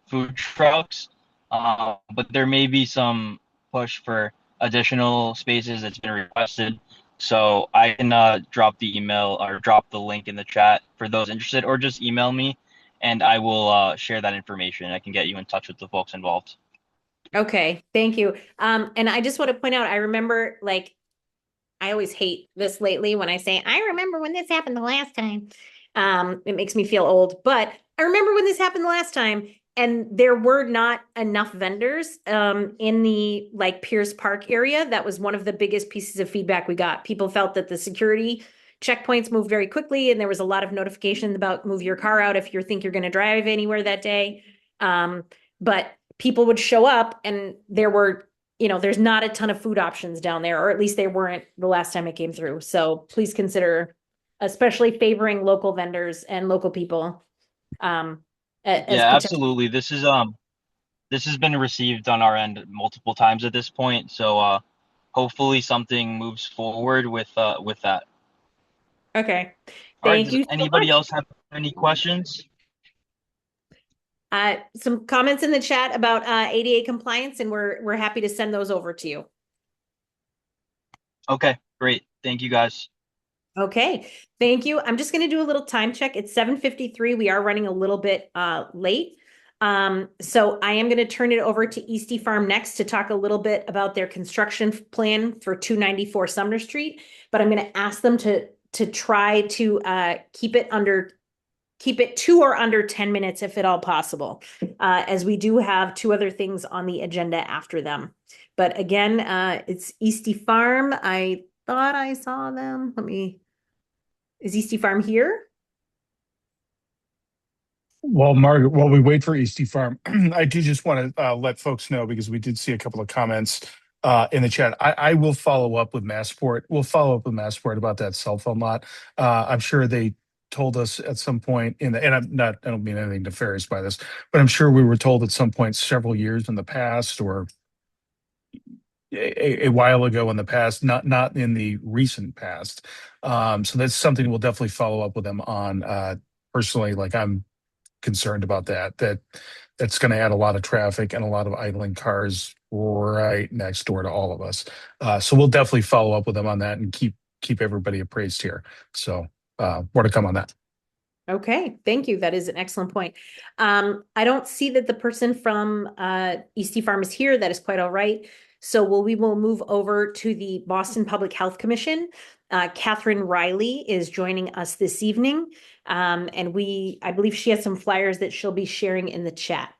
food trucks. But there may be some push for additional spaces that's been requested. So I can drop the email or drop the link in the chat for those interested, or just email me and I will share that information. I can get you in touch with the folks involved. Okay, thank you. And I just want to point out, I remember, like, I always hate this lately when I say, I remember when this happened the last time. It makes me feel old, but I remember when this happened the last time, and there were not enough vendors in the like Pierce Park area. That was one of the biggest pieces of feedback we got. People felt that the security checkpoints moved very quickly, and there was a lot of notification about move your car out if you think you're going to drive anywhere that day. But people would show up, and there were, there's not a ton of food options down there, or at least they weren't the last time it came through. So please consider, especially favoring local vendors and local people. As Yeah, absolutely. This has been received on our end multiple times at this point. So hopefully something moves forward with that. Okay. All right, Thank does you so anybody much. else have any questions? Some comments in the chat about ADA compliance, and we're happy to send those over to you. Okay, great. Thank you guys. Okay, thank you. I'm just going to do a little time check. It's 7:53. We are running a little bit late. So I am going to turn it over to Eastie Farm next to talk a little bit about their construction plan for 294 Sumner Street. But I'm going to ask them to try to keep it 2 or under 10 minutes if at all possible, as we do have 2 other things on the agenda after them. But again, it's Eastie Farm. I thought I saw them. Is Eastie Farm here? Well, Margaret, while we wait for Eastie Farm, I do just want to let folks know, because we did see a couple of comments in the chat. I will follow up with Massport. We'll follow up with Massport about that cell phone lot. I'm sure they told us at some point and I don't mean anything nefarious by this, but I'm sure we were told at some point several years in the past, or a while ago in the past, not in the recent past. So that's something we'll definitely follow up with them on. Personally, like, I'm concerned about that's going to add a lot of traffic and a lot of idling cars right next door to all of us. So we'll definitely follow up with them on that and keep everybody appraised here. So more to come on that. Okay, thank you. That is an excellent point. I don't see that the person from Eastie Farm is here. That is quite all right. So we will move over to the Boston Public Health Commission. Catherine Riley is joining us this evening. And I believe she has some flyers that she'll be sharing in the chat.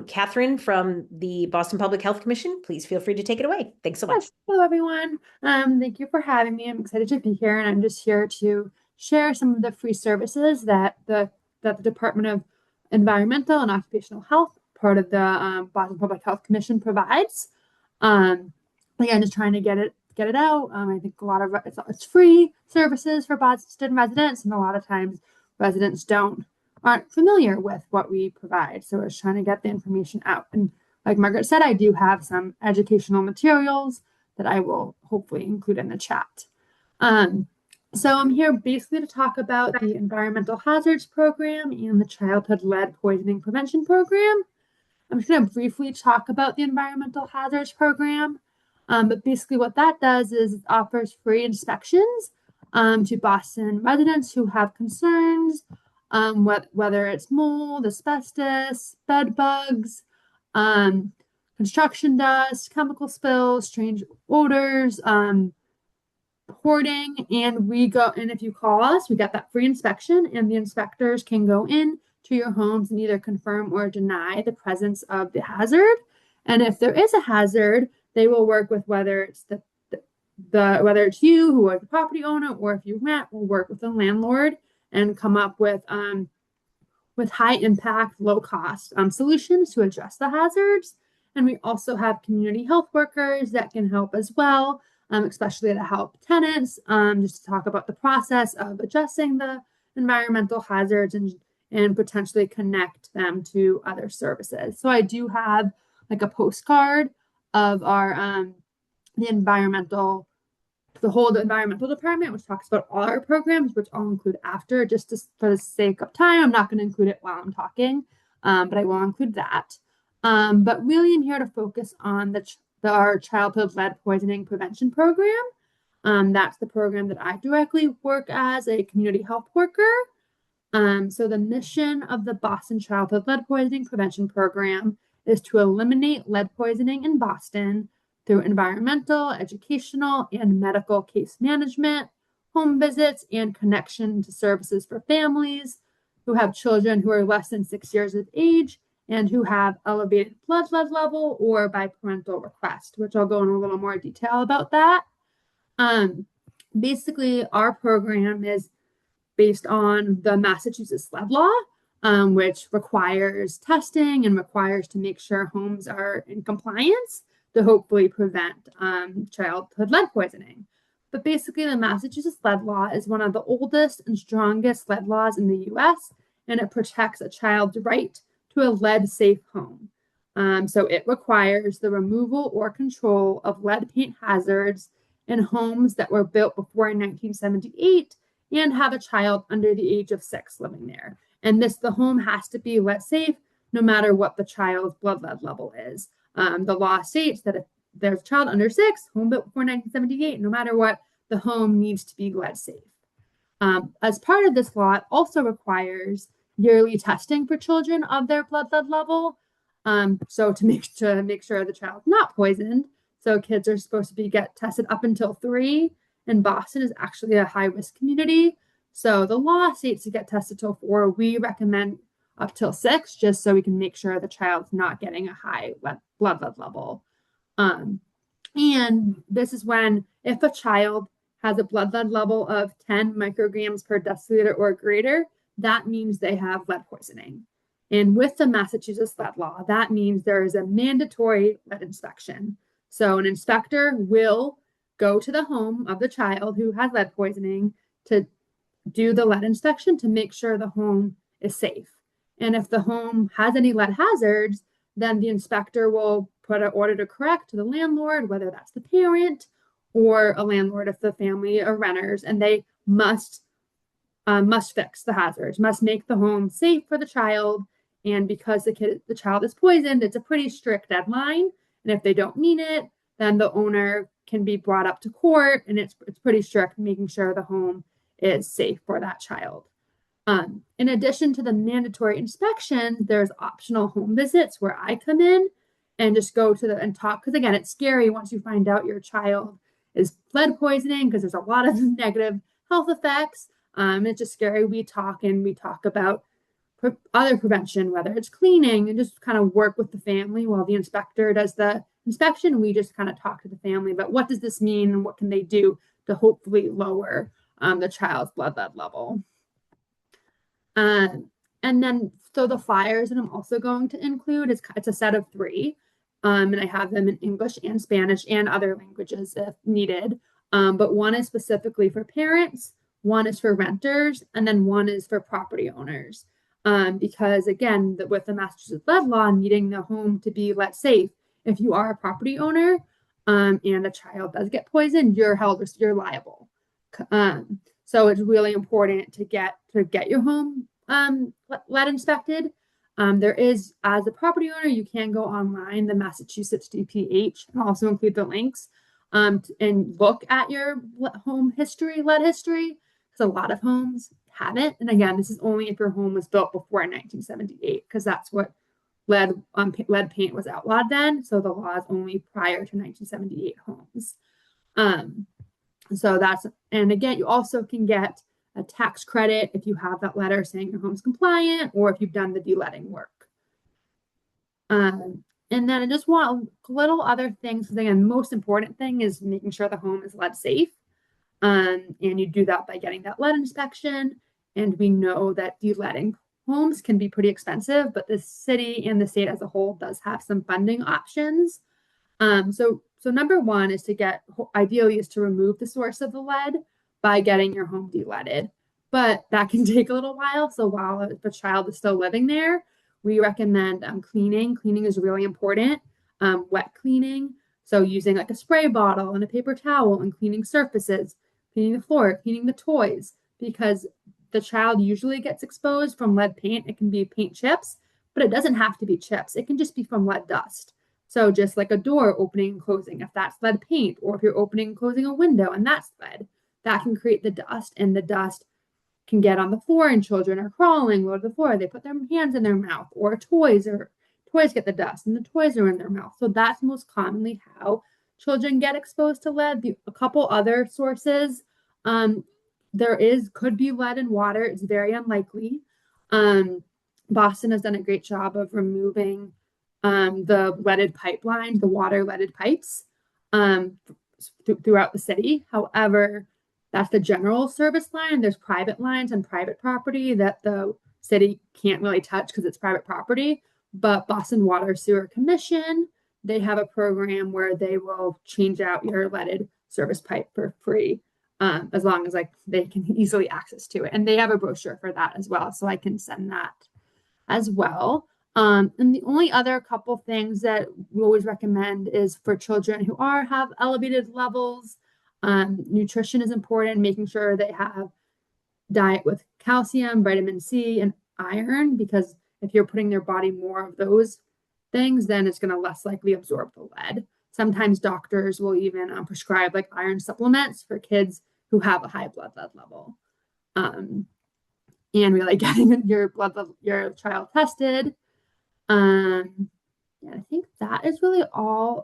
Catherine from the Boston Public Health Commission, please feel free to take it away. Thanks so much. Yes. Hello, everyone. Thank you for having me. I'm excited to be here, and I'm just here to share some of the free services that the Department of Environmental and Occupational Health, part of the Boston Public Health Commission, provides. Again, just trying to get it out. I think a lot of it's free services for Boston residents, and a lot of times residents aren't familiar with what we provide. So we're trying to get the information out. And like Margaret said, I do have some educational materials that I will hopefully include in the chat. So I'm here basically to talk about the Environmental Hazards Program and the Childhood Lead Poisoning Prevention Program. I'm just going to briefly talk about the Environmental Hazards Program. But basically what that does is it offers free inspections to Boston residents who have concerns, whether it's mold, asbestos, bed bugs, construction dust, chemical spills, strange odors, hoarding, and if you call us, we get that free inspection, and the inspectors can go in to your homes and either confirm or deny the presence of the hazard. And if there is a hazard, they will work with whether it's whether it's you who are the property owner, or if you rent, will work with the landlord and come up with high impact, low cost solutions to address the hazards. And we also have community health workers that can help as well, especially to help tenants, just to talk about the process of addressing the environmental hazards and potentially connect them to other services. So I do have like a postcard of our the whole environmental department, which talks about all our programs, which I'll include after, just for the sake of time. I'm not going to include it while I'm talking, but I will include that. But really, I'm here to focus on our childhood lead poisoning prevention program. That's the program that I directly work as a community health worker. So the mission of the Boston Childhood Lead Poisoning Prevention Program is to eliminate lead poisoning in Boston through environmental, educational, and medical case management, home visits, and connection to services for families who have children who are less than 6 years of age and who have elevated blood lead level or by parental request, which I'll go in a little more detail about that. Basically, our program is based on the Massachusetts lead law, which requires testing and requires to make sure homes are in compliance to hopefully prevent childhood lead poisoning. But basically, the Massachusetts lead law is one of the oldest and strongest lead laws in the US, and it protects a child's right to a lead-safe home. So it requires the removal or control of lead paint hazards in homes that were built before 1978 and have a child under the age of 6 living there. And the home has to be lead safe no matter what the child's blood lead level is. The law states that if there's a child under 6, home built before 1978, no matter what, the home needs to be lead safe. As part of this law, it also requires yearly testing for children of their blood lead level. So to make sure the child's not poisoned. So kids are supposed to get tested up until 3. And Boston is actually a high-risk community. So the law states to get tested till 4. We recommend up till 6, just so we can make sure the child's not getting a high blood lead level. And this is when, if a child has a blood lead level of 10 micrograms per deciliter or greater, that means they have lead poisoning. And with the Massachusetts lead law, that means there is a mandatory lead inspection. So an inspector will go to the home of the child who has lead poisoning to do the lead inspection to make sure the home is safe. And if the home has any lead hazards, then the inspector will put an order to correct to the landlord, whether that's the parent or a landlord if the family are renters, and they must fix the hazards, must make the home safe for the child. And because the child is poisoned, it's a pretty strict deadline. And if they don't meet it, then the owner can be brought up to court, and it's pretty strict, making sure the home is safe for that child. In addition to the mandatory inspection, there's optional home visits where I come in and just go to and talk. Because again, it's scary once you find out your child is lead poisoning, because there's a lot of negative health effects. It's just scary. We talk about other prevention, whether it's cleaning, and just kind of work with the family while the inspector does the inspection. We just kind of talk to the family about what does this mean and what can they do to hopefully lower the child's blood lead level. And then, so the flyers that I'm also going to include, it's a set of 3. And I have them in English and Spanish and other languages if needed. But one is specifically for parents, one is for renters, and then one is for property owners. Because again, with the Massachusetts lead law needing the home to be lead safe, if you are a property owner and a child does get poisoned, you're liable. So it's really important to get your home lead inspected. There is, as a property owner, you can go online, the Massachusetts DPH, and also include the links, and look at your home history, lead history, because a lot of homes haven't. And again, this is only if your home was built before 1978, because that's what lead paint was outlawed then. So the law is only prior to 1978 homes. And again, you also can get a tax credit if you have that letter saying your home's compliant, or if you've done the de-leading work. And then I just want a little other things. Again, the most important thing is making sure the home is lead safe. And you do that by getting that lead inspection. And we know that de-leading homes can be pretty expensive, but the city and the state as a whole does have some funding options. So number one is ideally to remove the source of the lead by getting your home de-leaded. But that can take a little while. So while the child is still living there, we recommend cleaning. Cleaning is really important. Wet cleaning. So using like a spray bottle and a paper towel and cleaning surfaces, cleaning the floor, cleaning the toys, because the child usually gets exposed from lead paint. It can be paint chips, but it doesn't have to be chips. It can just be from lead dust. So just like a door opening and closing, if that's lead paint, or if you're opening and closing a window and that's lead, that can create the dust, and the dust can get on the floor, and children are crawling low to the floor. They put their hands in their mouth, or toys get the dust and the toys are in their mouth. So that's most commonly how children get exposed to lead. A couple other sources, could be lead in water. It's very unlikely. Boston has done a great job of removing the leaded pipeline, the water leaded pipes throughout the city. However, that's the general service line. There's private lines on private property that the city can't really touch because it's private property. But Boston Water Sewer Commission, they have a program where they will change out your leaded service pipe for free, as long as like they can easily access to it. And they have a brochure for that as well, so I can send that as well. And the only other couple things that we always recommend is for children who have elevated levels. Nutrition is important, making sure they have diet with calcium, vitamin C, and iron, because if you're putting their body more of those things, then it's going to less likely absorb the lead. Sometimes doctors will even prescribe like iron supplements for kids who have a high blood lead level. And really getting your child tested. I think that is really all.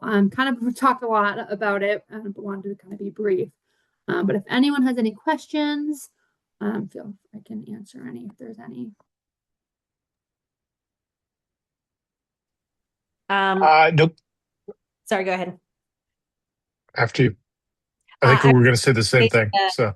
We've talked a lot about it, but wanted to kind of be brief. But if anyone has any questions, feel I can answer any if there's any. Nope. Sorry, go ahead. After you. I think we were going to say the same thing. So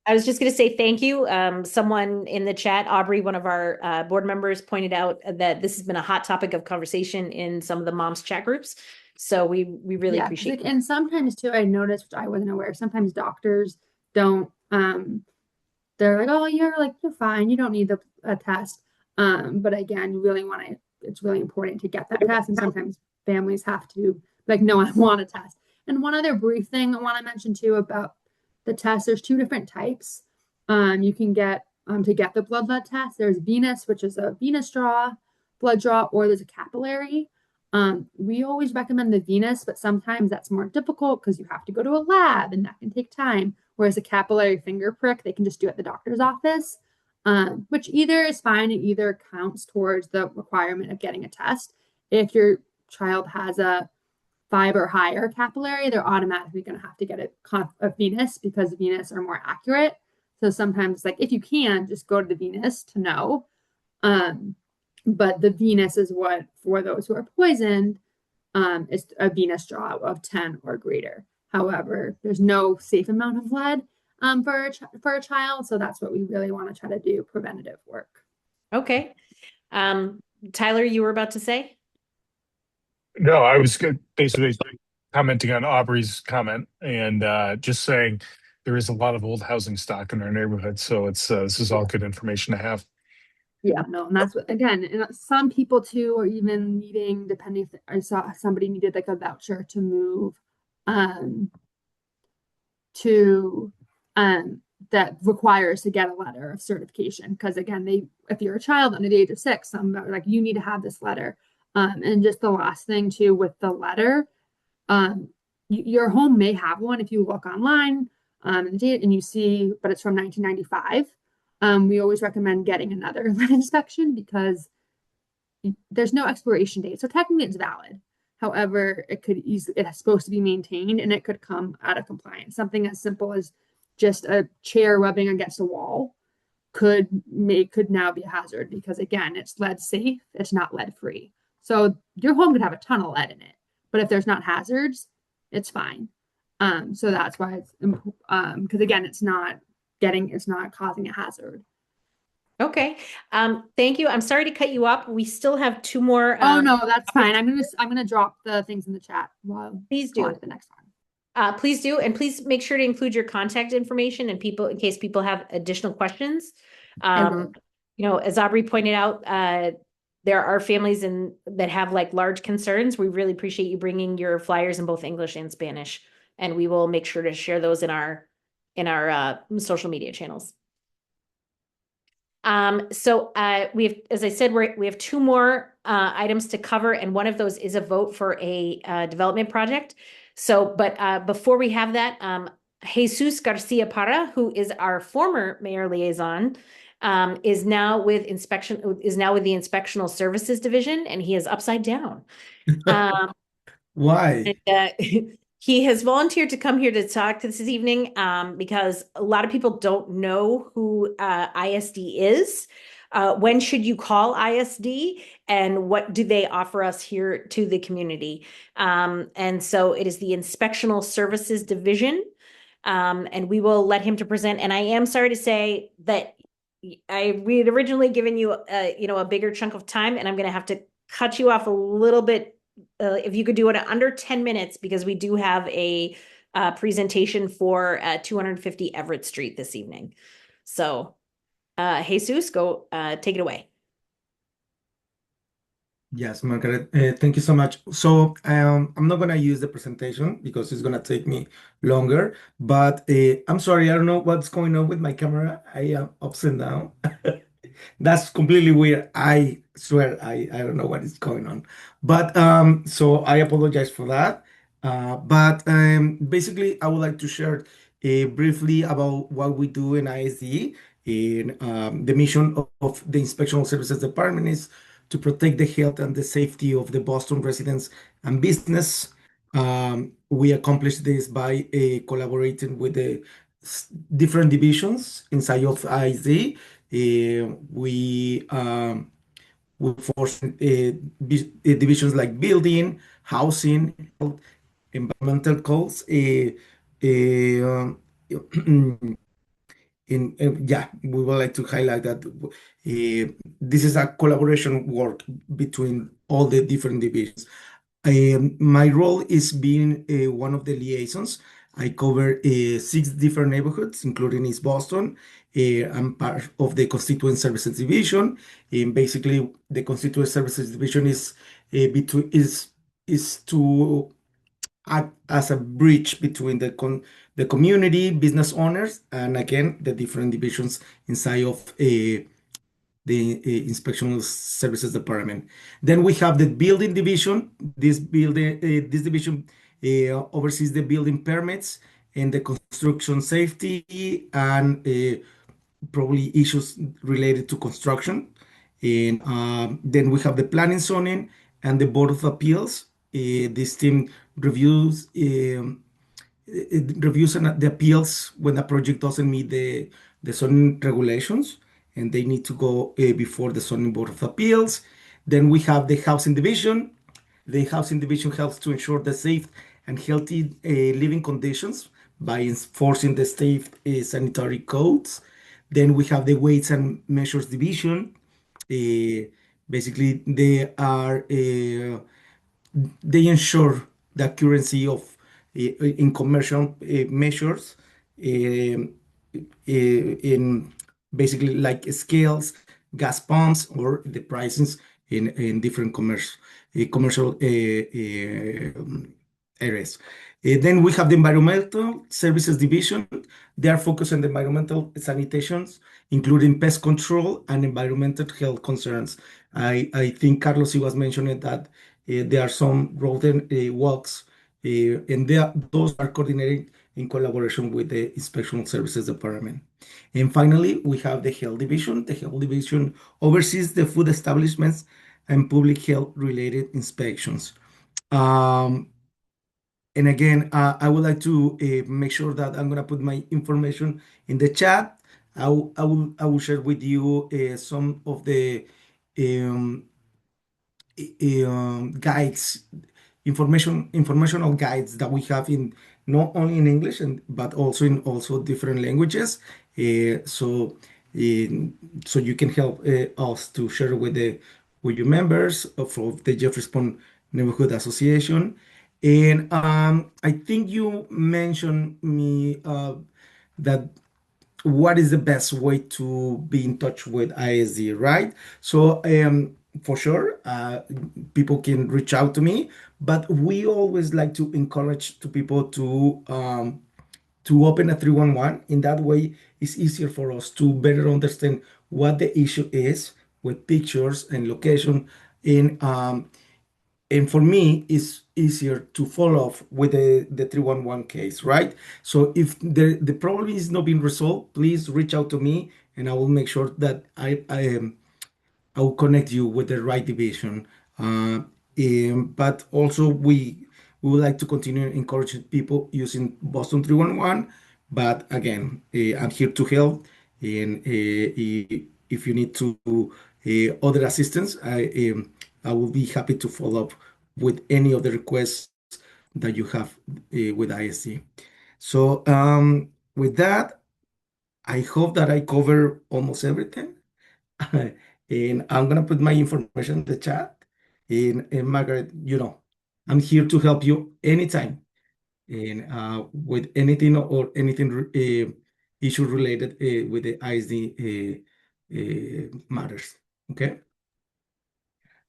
I was just going to say thank you. Someone in the chat, Aubrey, one of our board members, pointed out that this has been a hot topic of conversation in some of the moms chat groups. So we really appreciate it. And sometimes too, I noticed, which I wasn't aware, sometimes doctors don't, they're like, oh, you're fine. You don't need a test. But again, you really want to, it's really important to get that test. And sometimes families have to like, no, I want a test. And one other brief thing I want to mention too about the test, there's two different types. You can get to get the blood lead test. There's venous, which is a venous blood draw, or there's a capillary. We always recommend the venous, but sometimes that's more difficult because you have to go to a lab and that can take time. Whereas a capillary finger prick, they can just do at the doctor's office, which either is fine and either counts towards the requirement of getting a test. If your child has a 5 or higher capillary, they're automatically going to have to get a venous because venous are more accurate. So sometimes, like if you can, just go to the venous to know. But the venous is what, for those who are poisoned, is a venous draw of 10 or greater. However, there's no safe amount of lead for a child. So that's what we really want to try to do, preventative work. Okay. Tyler, you were about to say? No, I was basically commenting on Aubrey's comment and just saying there is a lot of old housing stock in our neighborhood. So it's this is all good information to have. Yeah, no, and that's what, again, and some people too are even needing, depending if I saw somebody needed like a voucher to move that requires to get a letter of certification. Because again, if you're a child under the age of 6, some are like, you need to have this letter. And just the last thing too with the letter, your home may have one if you look online and you see, but it's from 1995. We always recommend getting another lead inspection because there's no expiration date. So technically it's valid. However, it's supposed to be maintained and it could come out of compliance. Something as simple as just a chair rubbing against a wall could now be a hazard because again, it's lead safe. It's not lead free. So your home could have a ton of lead in it, but if there's not hazards, it's fine. So that's why it's because again, it's not causing a hazard. Okay. Thank you. I'm sorry to cut you up. We still have 2 more. Oh no, that's fine. I'm gonna drop the things in the chat. Please do. On to the next one. Please do, and please make sure to include your contact information and in case people have additional questions. As Aubrey pointed out, there are families that have like large concerns. We really appreciate you bringing your flyers in both English and Spanish, and we will make sure to share those in our social media channels. So we have, as I said, we have two more items to cover, and one of those is a vote for a development project. So, but before we have that, Jesus Garcia Parra, who is our former mayor liaison, is now with the Inspectional Services Division, and he is upside down. Why? And, he has volunteered to come here to talk this evening because a lot of people don't know who ISD is. When should you call ISD, and what do they offer us here to the community? And so it is the Inspectional Services Division, and we will let him to present. And I am sorry to say that we had originally given you a bigger chunk of time, and I'm going to have to cut you off a little bit. If you could do it under 10 minutes, because we do have a presentation for 250 Everett Street this evening. So, Jesus, go take it away. Yes, Margaret, thank you so much. So I'm not gonna use the presentation because it's gonna take me longer, but I'm sorry, I don't know what's going on with my camera. I am upside down. That's completely weird. I swear I don't know what is going on. But so I apologize for that. But basically I would like to share briefly about what we do in ISD. In the mission of the Inspectional Services Department is to protect the health and the safety of the Boston residents and business. We accomplish this by collaborating with the different divisions inside of ISD. We force divisions like building, housing, health, environmental codes. Yeah, we would like to highlight that this is a collaboration work between all the different divisions. My role is being one of the liaisons. I cover 6 different neighborhoods, including East Boston. I'm part of the Constituent Services Division. Basically, the Constituent Services Division is to act as a bridge between the community, business owners, and again, the different divisions inside of the Inspectional Services Department. Then we have the building division. This division oversees the building permits and the construction safety and probably issues related to construction. And then we have the planning, zoning, and the Board of Appeals. This team reviews the appeals when a project doesn't meet the zoning regulations, and they need to go before the zoning Board of Appeals. Then we have the housing division. The housing division helps to ensure the safe and healthy living conditions by enforcing the state sanitary codes. Then we have the weights and measures division. Basically, they ensure the accuracy of in commercial measures in basically like scales, gas pumps, or the prices in different commercial areas. Then we have the Environmental Services Division. They are focused on the environmental sanitations, including pest control and environmental health concerns. I think Carlos, he was mentioning that there are some rodent walks, and those are coordinated in collaboration with the Inspection Services Department. And finally, we have the Health Division. The Health Division oversees the food establishments and public health related inspections. And again, I would like to make sure that I'm going to put my information in the chat. I will share with you some of the guides, informational guides that we have in not only in English but also in different languages. So you can help us to share with your members of the Jeffreys Pond Neighborhood Association. And I think you mentioned me that what is the best way to be in touch with ISD, right? So for sure, people can reach out to me, but we always like to encourage to people to open a 311. In that way, it's easier for us to better understand what the issue is with pictures and location. And for me, it's easier to follow up with the 311 case, right? So if the problem is not being resolved, please reach out to me and I will make sure that I will connect you with the right division. But also we would like to continue encouraging people using Boston 311. But again, I'm here to help. And if you need to other assistance, I will be happy to follow up with any of the requests that you have with ISD. So with that, I hope that I cover almost everything. And I'm gonna put my information in the chat. And Margaret, I'm here to help you anytime. And with anything or anything issue related with the ISD matters. Okay.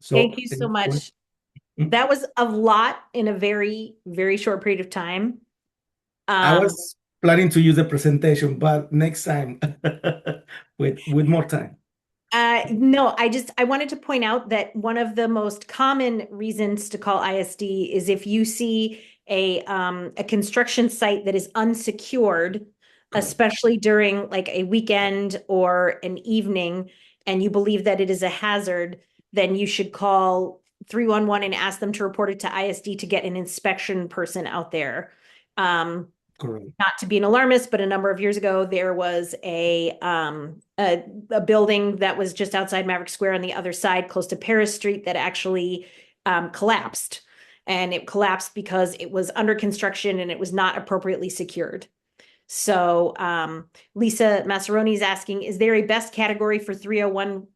So Thank you so much. That was a lot in a very, very short period of time. I was planning to use the presentation, but next time with more time. No, I wanted to point out that one of the most common reasons to call ISD is if you see a construction site that is unsecured, especially during like a weekend or an evening, and you believe that it is a hazard, then you should call 311 and ask them to report it to ISD to get an inspection person out there. Correct. Not to be an alarmist, but a number of years ago, there was a building that was just outside Maverick Square on the other side, close to Paris Street, that actually collapsed. And it collapsed because it was under construction and it was not appropriately secured. So Lisa Massaroni is asking, is there a best category for 301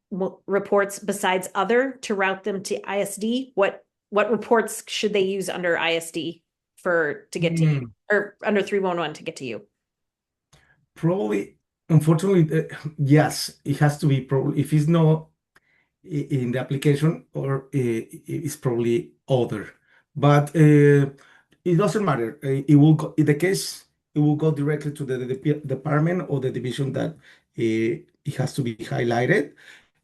reports besides other to route them to ISD? What reports should they use under ISD to get to you, or under 311 to get to you? Probably, unfortunately, yes, it has to be probably, if it's not in the application, or it's probably other. But it doesn't matter. It will go, in the case, it will go directly to the department or the division that it has to be highlighted.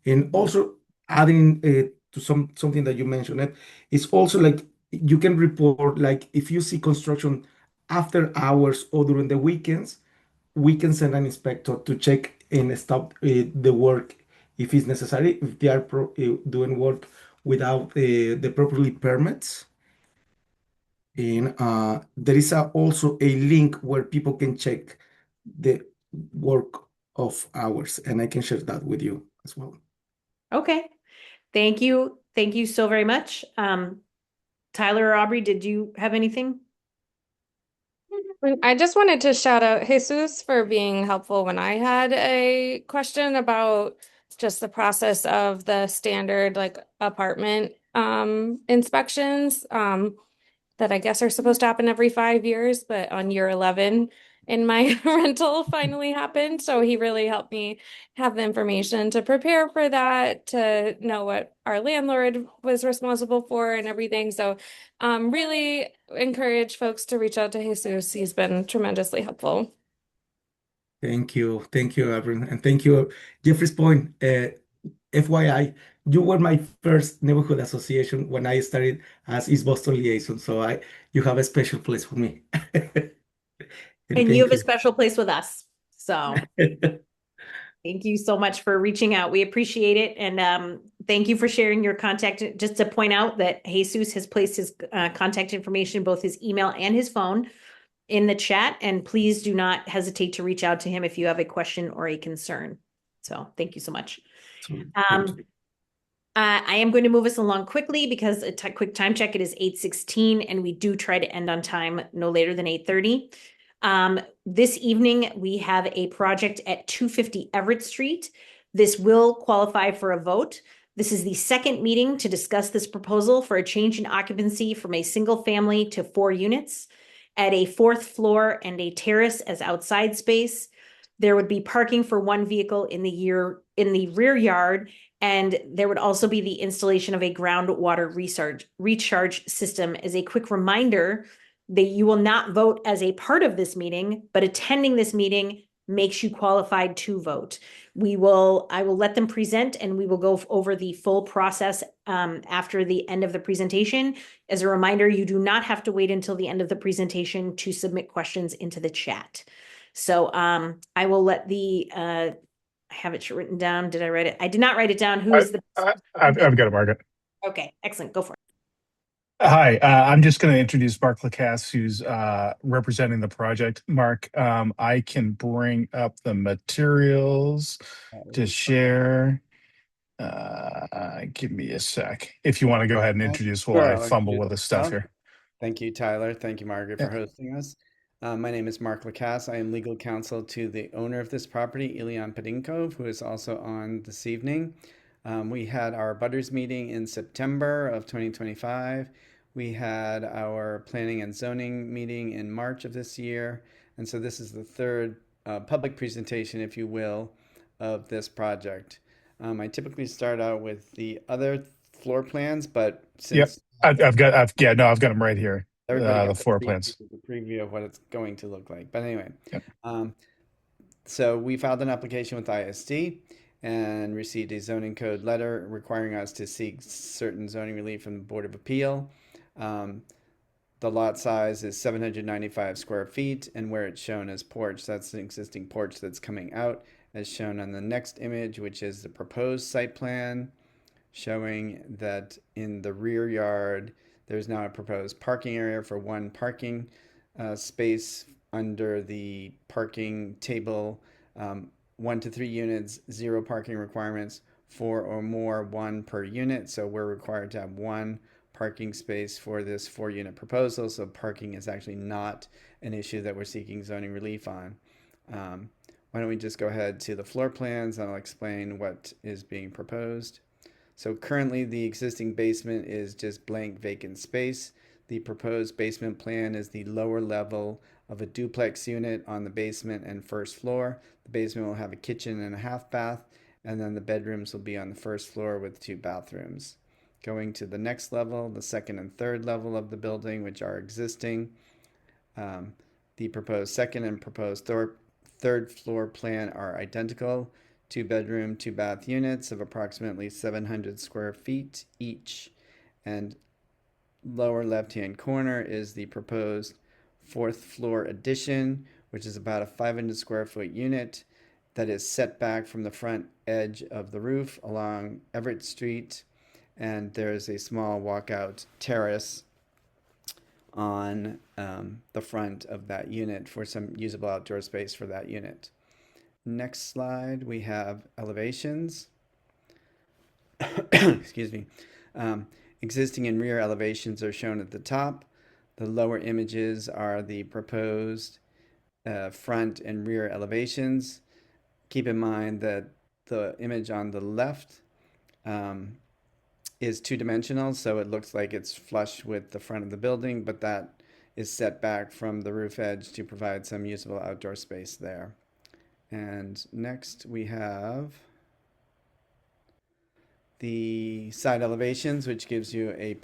And also adding to something that you mentioned, it's also like you can report, like if you see construction after hours or during the weekends, we can send an inspector to check and stop the work if it's necessary, if they are doing work without the properly permits. And there is also a link where people can check the work of hours, and I can share that with you as well. Okay. Thank you. Thank you so very much. Tyler or Aubrey, did you have anything? I just wanted to shout out Jesus for being helpful when I had a question about just the process of the standard like apartment inspections that I guess are supposed to happen every 5 years, but on year 11 in my rental finally happened. So he really helped me have the information to prepare for that, to know what our landlord was responsible for and everything. So really encourage folks to reach out to Jesus. He's been tremendously helpful. Thank you, Avrin, and thank you, Jeffries Point. FYI, you were my first neighborhood association when I started as East Boston liaison, so you have a special place for me. And you have a special place with us. So thank you so much for reaching out. We appreciate it. And thank you for sharing your contact. Just to point out that Jesus has placed his contact information, both his email and his phone, in the chat. And please do not hesitate to reach out to him if you have a question or a concern. So thank you so much. I am going to move us along quickly because a quick time check, it is 8:16 and we do try to end on time no later than 8:30. This evening, we have a project at 250 Everett Street. This will qualify for a vote. This is the second meeting to discuss this proposal for a change in occupancy from a single family to 4 units at a 4th floor and a terrace as outside space. There would be parking for 1 vehicle in the rear yard And there would also be the installation of a groundwater recharge system. As a quick reminder that you will not vote as a part of this meeting, but attending this meeting makes you qualified to vote. I will let them present and we will go over the full process after the end of the presentation. As a reminder, you do not have to wait until the end of the presentation to submit questions into the chat. So I will let I have it written down. Did I write it? I did not write it down. Who is the? I've got it, Margaret. Okay, excellent. Go for it. Hi, I'm just going to introduce Mark Lacasse, who's representing the project. Mark, I can bring up the materials to share. Give me a sec. If you want to go ahead and introduce while I fumble with the stuff here. Thank you, Tyler. Thank you, Margaret, for hosting us. My name is Mark Lacasse. I am legal counsel to the owner of this property, Ilian Pedinkov, who is also on this evening. We had our butters meeting in September of 2025. We had our planning and zoning meeting in March of this year. And so this is the third public presentation, if you will, of this project. I typically start out with the other floor plans, but since I've got them right here. The floor plans. The preview of what it's going to look like. But anyway, so we filed an application with ISD and received a zoning code letter requiring us to seek certain zoning relief from the Board of Appeal. The lot size is 795 square feet, and where it's shown as porch, that's an existing porch that's coming out, as shown on the next image, which is the proposed site plan, showing that in the rear yard, there's now a proposed parking area for one parking space under the parking table, 1 to 3 units, 0 parking requirements, 4 or more, 1 per unit. So we're required to have 1 parking space for this 4-unit proposal. So parking is actually not an issue that we're seeking zoning relief on. Why don't we just go ahead to the floor plans and I'll explain what is being proposed. So currently the existing basement is just blank vacant space. The proposed basement plan is the lower level of a duplex unit on the basement and first floor. The basement will have a kitchen and a half bath, and then the bedrooms will be on the first floor with 2 bathrooms. Going to the next level, the second and third level of the building, which are existing. The proposed second and proposed third floor plan are identical. 2-bedroom, 2-bath units of approximately 700 square feet each. And lower left-hand corner is the proposed 4th floor addition, which is about a 500 square foot unit that is set back from the front edge of the roof along Everett Street. And there's a small walkout terrace on the front of that unit for some usable outdoor space for that unit. Next slide, we have elevations. Excuse me. Existing and rear elevations are shown at the top. The lower images are the proposed front and rear elevations. Keep in mind that the image on the left is 2-dimensional, so it looks like it's flush with the front of the building, but that is set back from the roof edge to provide some usable outdoor space there. And next we have the side elevations, which gives you a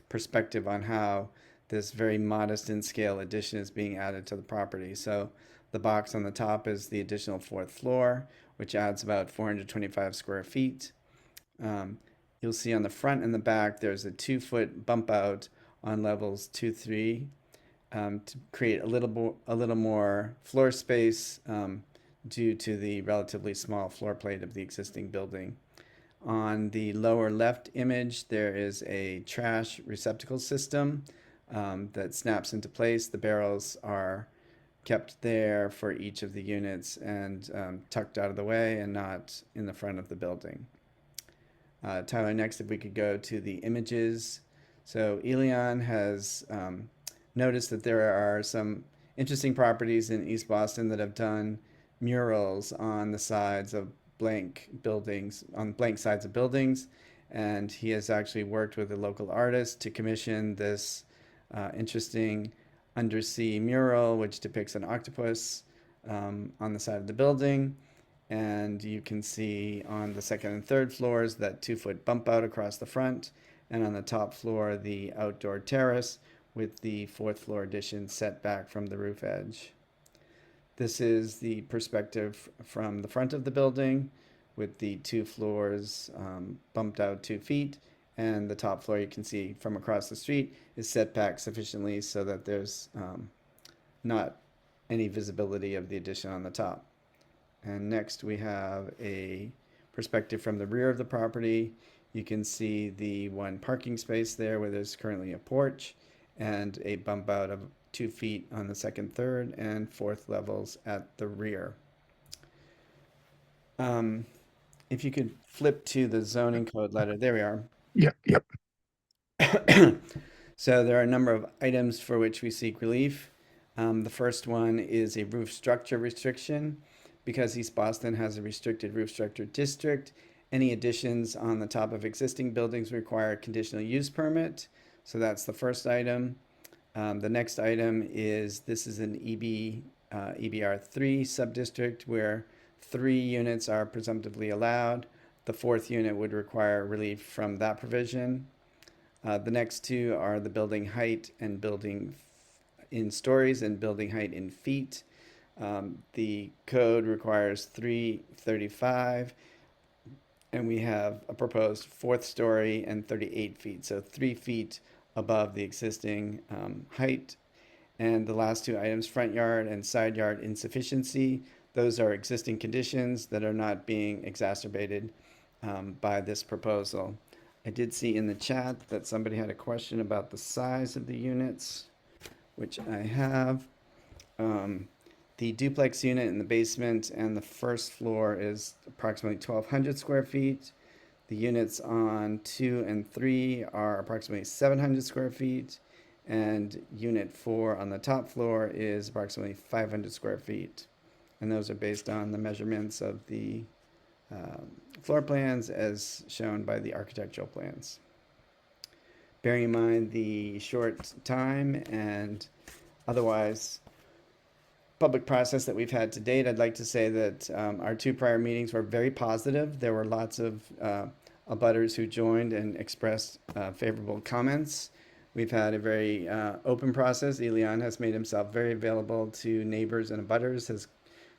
perspective on how this very modest in scale addition is being added to the property. So the box on the top is the additional 4th floor, which adds about 425 square feet. You'll see on the front and the back there's a 2-foot bump out on levels 2, 3 to create a little more floor space due to the relatively small floor plate of the existing building. On the lower left image, there is a trash receptacle system that snaps into place. The barrels are kept there for each of the units and tucked out of the way and not in the front of the building. Tyler, next, if we could go to the images. So Ilian has noticed that there are some interesting properties in East Boston that have done murals on the sides of blank sides of buildings. And he has actually worked with a local artist to commission this interesting undersea mural, which depicts an octopus on the side of the building. And you can see on the second and third floors that 2-foot bump out across the front, and on the top floor, the outdoor terrace with the fourth floor addition set back from the roof edge. This is the perspective from the front of the building with the 2 floors bumped out 2 feet, and the top floor you can see from across the street is set back sufficiently so that there's not any visibility of the addition on the top. And next we have a perspective from the rear of the property. You can see the 1 parking space there where there's currently a porch and a bump out of 2 feet on the second, third, and fourth levels at the rear. If you could flip to the zoning code letter, there we are. Yep. So there are a number of items for which we seek relief. The first one is a roof structure restriction. Because East Boston has a restricted roof structure district, any additions on the top of existing buildings require a conditional use permit. So that's the first item. The next item is this is an EBR3 subdistrict where 3 units are presumptively allowed. The 4th unit would require relief from that provision. The next 2 are the building height and building in stories and building height in feet. The code requires 335, and we have a proposed 4th story and 38 feet, so 3 feet above the existing height. And the last 2 items, front yard and side yard insufficiency, those are existing conditions that are not being exacerbated by this proposal. I did see in the chat that somebody had a question about the size of the units, which I have. The duplex unit in the basement and the first floor is approximately 1,200 square feet. The units on 2 and 3 are approximately 700 square feet. And unit 4 on the top floor is approximately 500 square feet. And those are based on the measurements of the floor plans as shown by the architectural plans. Bearing in mind the short time and otherwise public process that we've had to date, I'd like to say that our 2 prior meetings were very positive. There were lots of abutters who joined and expressed favorable comments. We've had a very open process. Elian has made himself very available to neighbors and abutters, has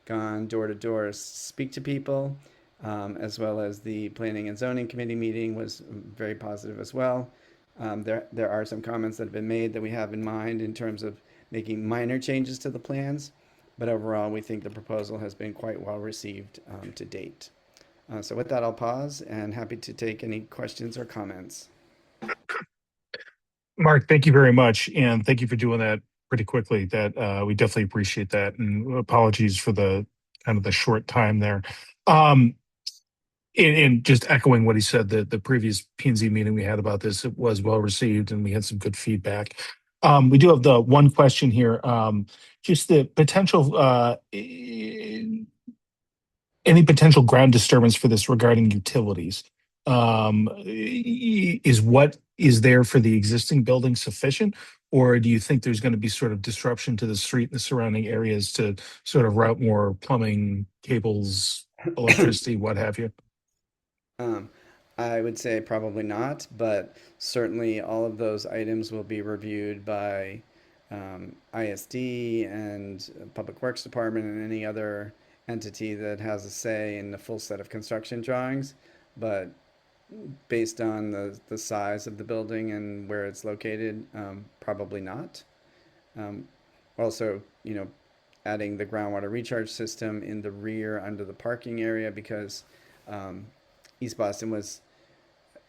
gone door to door to speak to people, as well as the Planning and Zoning Committee meeting was very positive as well. There are some comments that have been made that we have in mind in terms of making minor changes to the plans, but overall we think the proposal has been quite well received to date. So with that, I'll pause and happy to take any questions or comments. Mark, thank you very much, and thank you for doing that pretty quickly. That we definitely appreciate that, and apologies for the kind of the short time there. And just echoing what he said, the previous P&Z meeting we had about this, it was well received, and we had some good feedback. We do have the one question here, just the potential, any potential ground disturbance for this regarding utilities. Is what is there for the existing building sufficient, or do you think there's going to be sort of disruption to the street and the surrounding areas to sort of route more plumbing, cables, electricity, what have you? I would say probably not, but certainly all of those items will be reviewed by ISD and Public Works Department and any other entity that has a say in the full set of construction drawings. But based on the size of the building and where it's located, probably not. Also, adding the groundwater recharge system in the rear under the parking area because East Boston was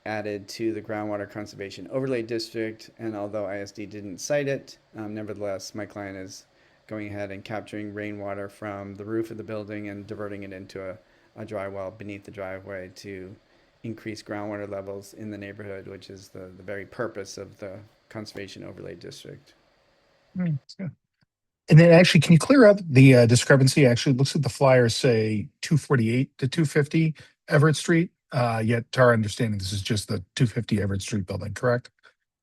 added to the Groundwater Conservation Overlay District, and although ISD didn't cite it, nevertheless, my client is going ahead and capturing rainwater from the roof of the building and diverting it into a dry well beneath the driveway to increase groundwater levels in the neighborhood, which is the very purpose of the Conservation Overlay District. And then actually, can you clear up the discrepancy? Actually, it looks like the flyers say 248 to 250 Everett Street, yet to our understanding, this is just the 250 Everett Street building, correct?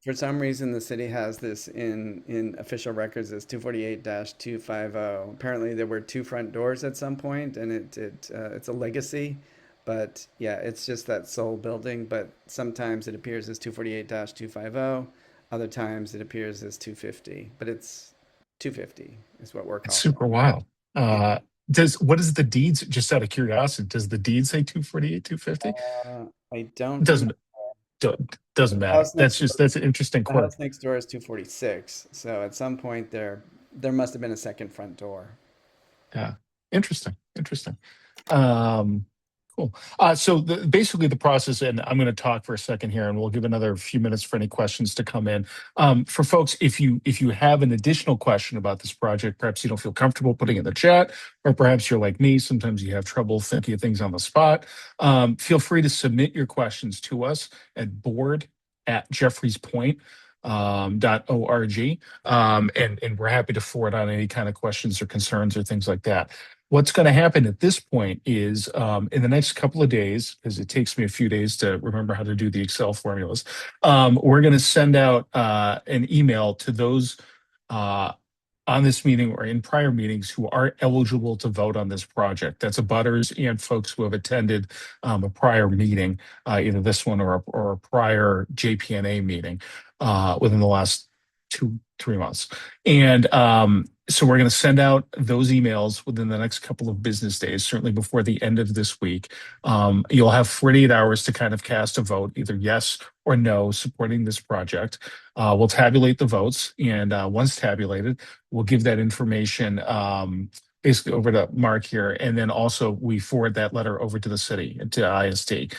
For some reason, the city has this in official records as 248-250. Apparently, there were two front doors at some point, and it's a legacy. But yeah, it's just that sole building. But sometimes it appears as 248-250. Other times it appears as 250. But it's 250 is what we're It's calling super wild. What is the deeds? Just out of curiosity, does the deed say 248, 250? I It don't doesn't doesn't The matter. house next door, That's an interesting the quirk. house next door is 246. So at some point there must have been a second front door. Yeah. Interesting. Cool. So basically the process, and I'm going to talk for a second here, and we'll give another few minutes for any questions to come in. For folks, if you have an additional question about this project, perhaps you don't feel comfortable putting it in the chat, or perhaps you're like me, sometimes you have trouble thinking of things on the spot. Feel free to submit your questions to us at board@jeffreyspoint.org. And we're happy to forward on any kind of questions or concerns or things like that. What's going to happen at this point is in the next couple of days, because it takes me a few days to remember how to do the Excel formulas, we're going to send out an email to those on this meeting or in prior meetings who are eligible to vote on this project. That's abutters and folks who have attended a prior meeting, either this one or a prior JPNA meeting within the last 2-3 months. And so we're going to send out those emails within the next couple of business days, certainly before the end of this week. You'll have 48 hours to kind of cast a vote, either yes or no, supporting this project. We'll tabulate the votes, and once tabulated, we'll give that information basically over to Mark here, and then also we forward that letter over to the city, to ISD,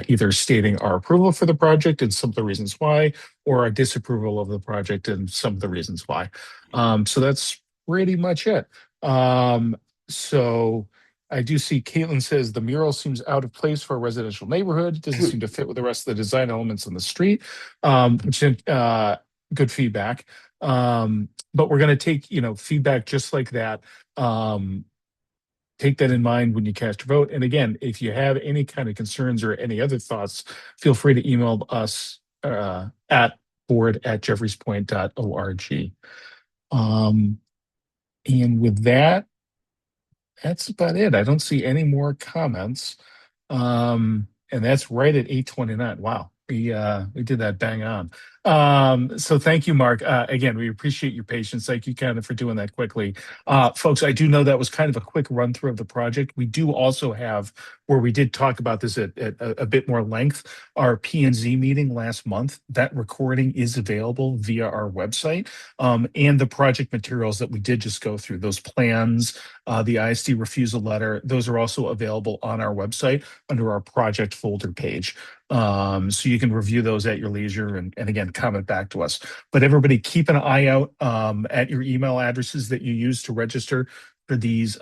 either stating our approval for the project and some of the reasons why, or our disapproval of the project and some of the reasons why. So that's pretty much it. So I do see Caitlin says the mural seems out of place for a residential neighborhood. It doesn't seem to fit with the rest of the design elements on the street, which good feedback. But we're going to take, feedback just like that. Take that in mind when you cast your vote. And again, if you have any kind of concerns or any other thoughts, feel free to email us at board@jeffreyspoint.org. And with that, that's about it. I don't see any more comments. And that's right at 8:29. Wow. We did that bang on. So thank you, Mark. Again, we appreciate your patience. Thank you, Ken, for doing that quickly. Folks, I do know that was kind of a quick run through of the project. We do also have, where we did talk about this at a bit more length, our P&Z meeting last month. That recording is available via our website, and the project materials that we did just go through, those plans, the ISD refusal letter, those are also available on our website under our project folder page. So you can review those at your leisure and again, comment back to us. But everybody keep an eye out at your email addresses that you use to register for these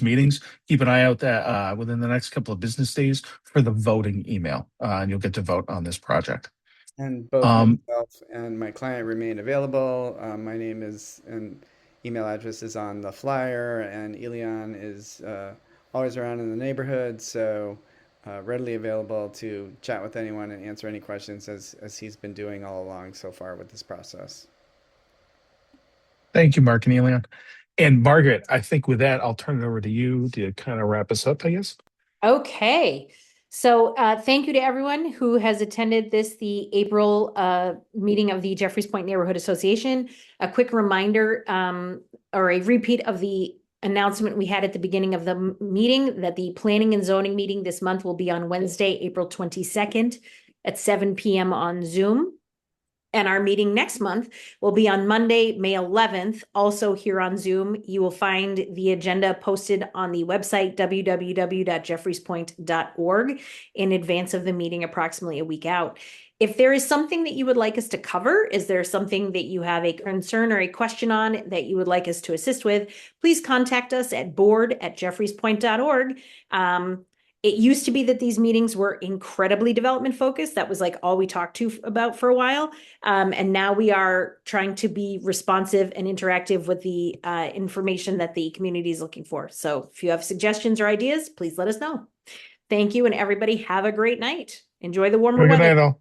meetings. Keep an eye out that within the next couple of business days for the voting email, and you'll get to vote on this project. And both myself and my client remain available. My name is and email address is on the flyer, and Elian is always around in the neighborhood, so readily available to chat with anyone and answer any questions as he's been doing all along so far with this process. Thank you, Mark and Elian. And Margaret, I think with that, I'll turn it over to you to kind of wrap us up, I guess. Okay. So thank you to everyone who has attended the April meeting of the Jeffreys Point Neighborhood Association. A quick reminder or a repeat of the announcement we had at the beginning of the meeting that the planning and zoning meeting this month will be on Wednesday, April 22nd at 7 p.m. on Zoom. And our meeting next month will be on Monday, May 11th, also here on Zoom. You will find the agenda posted on the website, www.jeffreyspoint.org, in advance of the meeting, approximately a week out. If there is something that you would like us to cover, is there something that you have a concern or a question on that you would like us to assist with, please contact us at board@jeffreyspoint.org. It used to be that these meetings were incredibly development focused. That was like all we talked about for a while. And now we are trying to be responsive and interactive with the information that the community is looking for. So if you have suggestions or ideas, please let us know. Thank you. And everybody have a great night. Enjoy the warmer Good weather. night, all.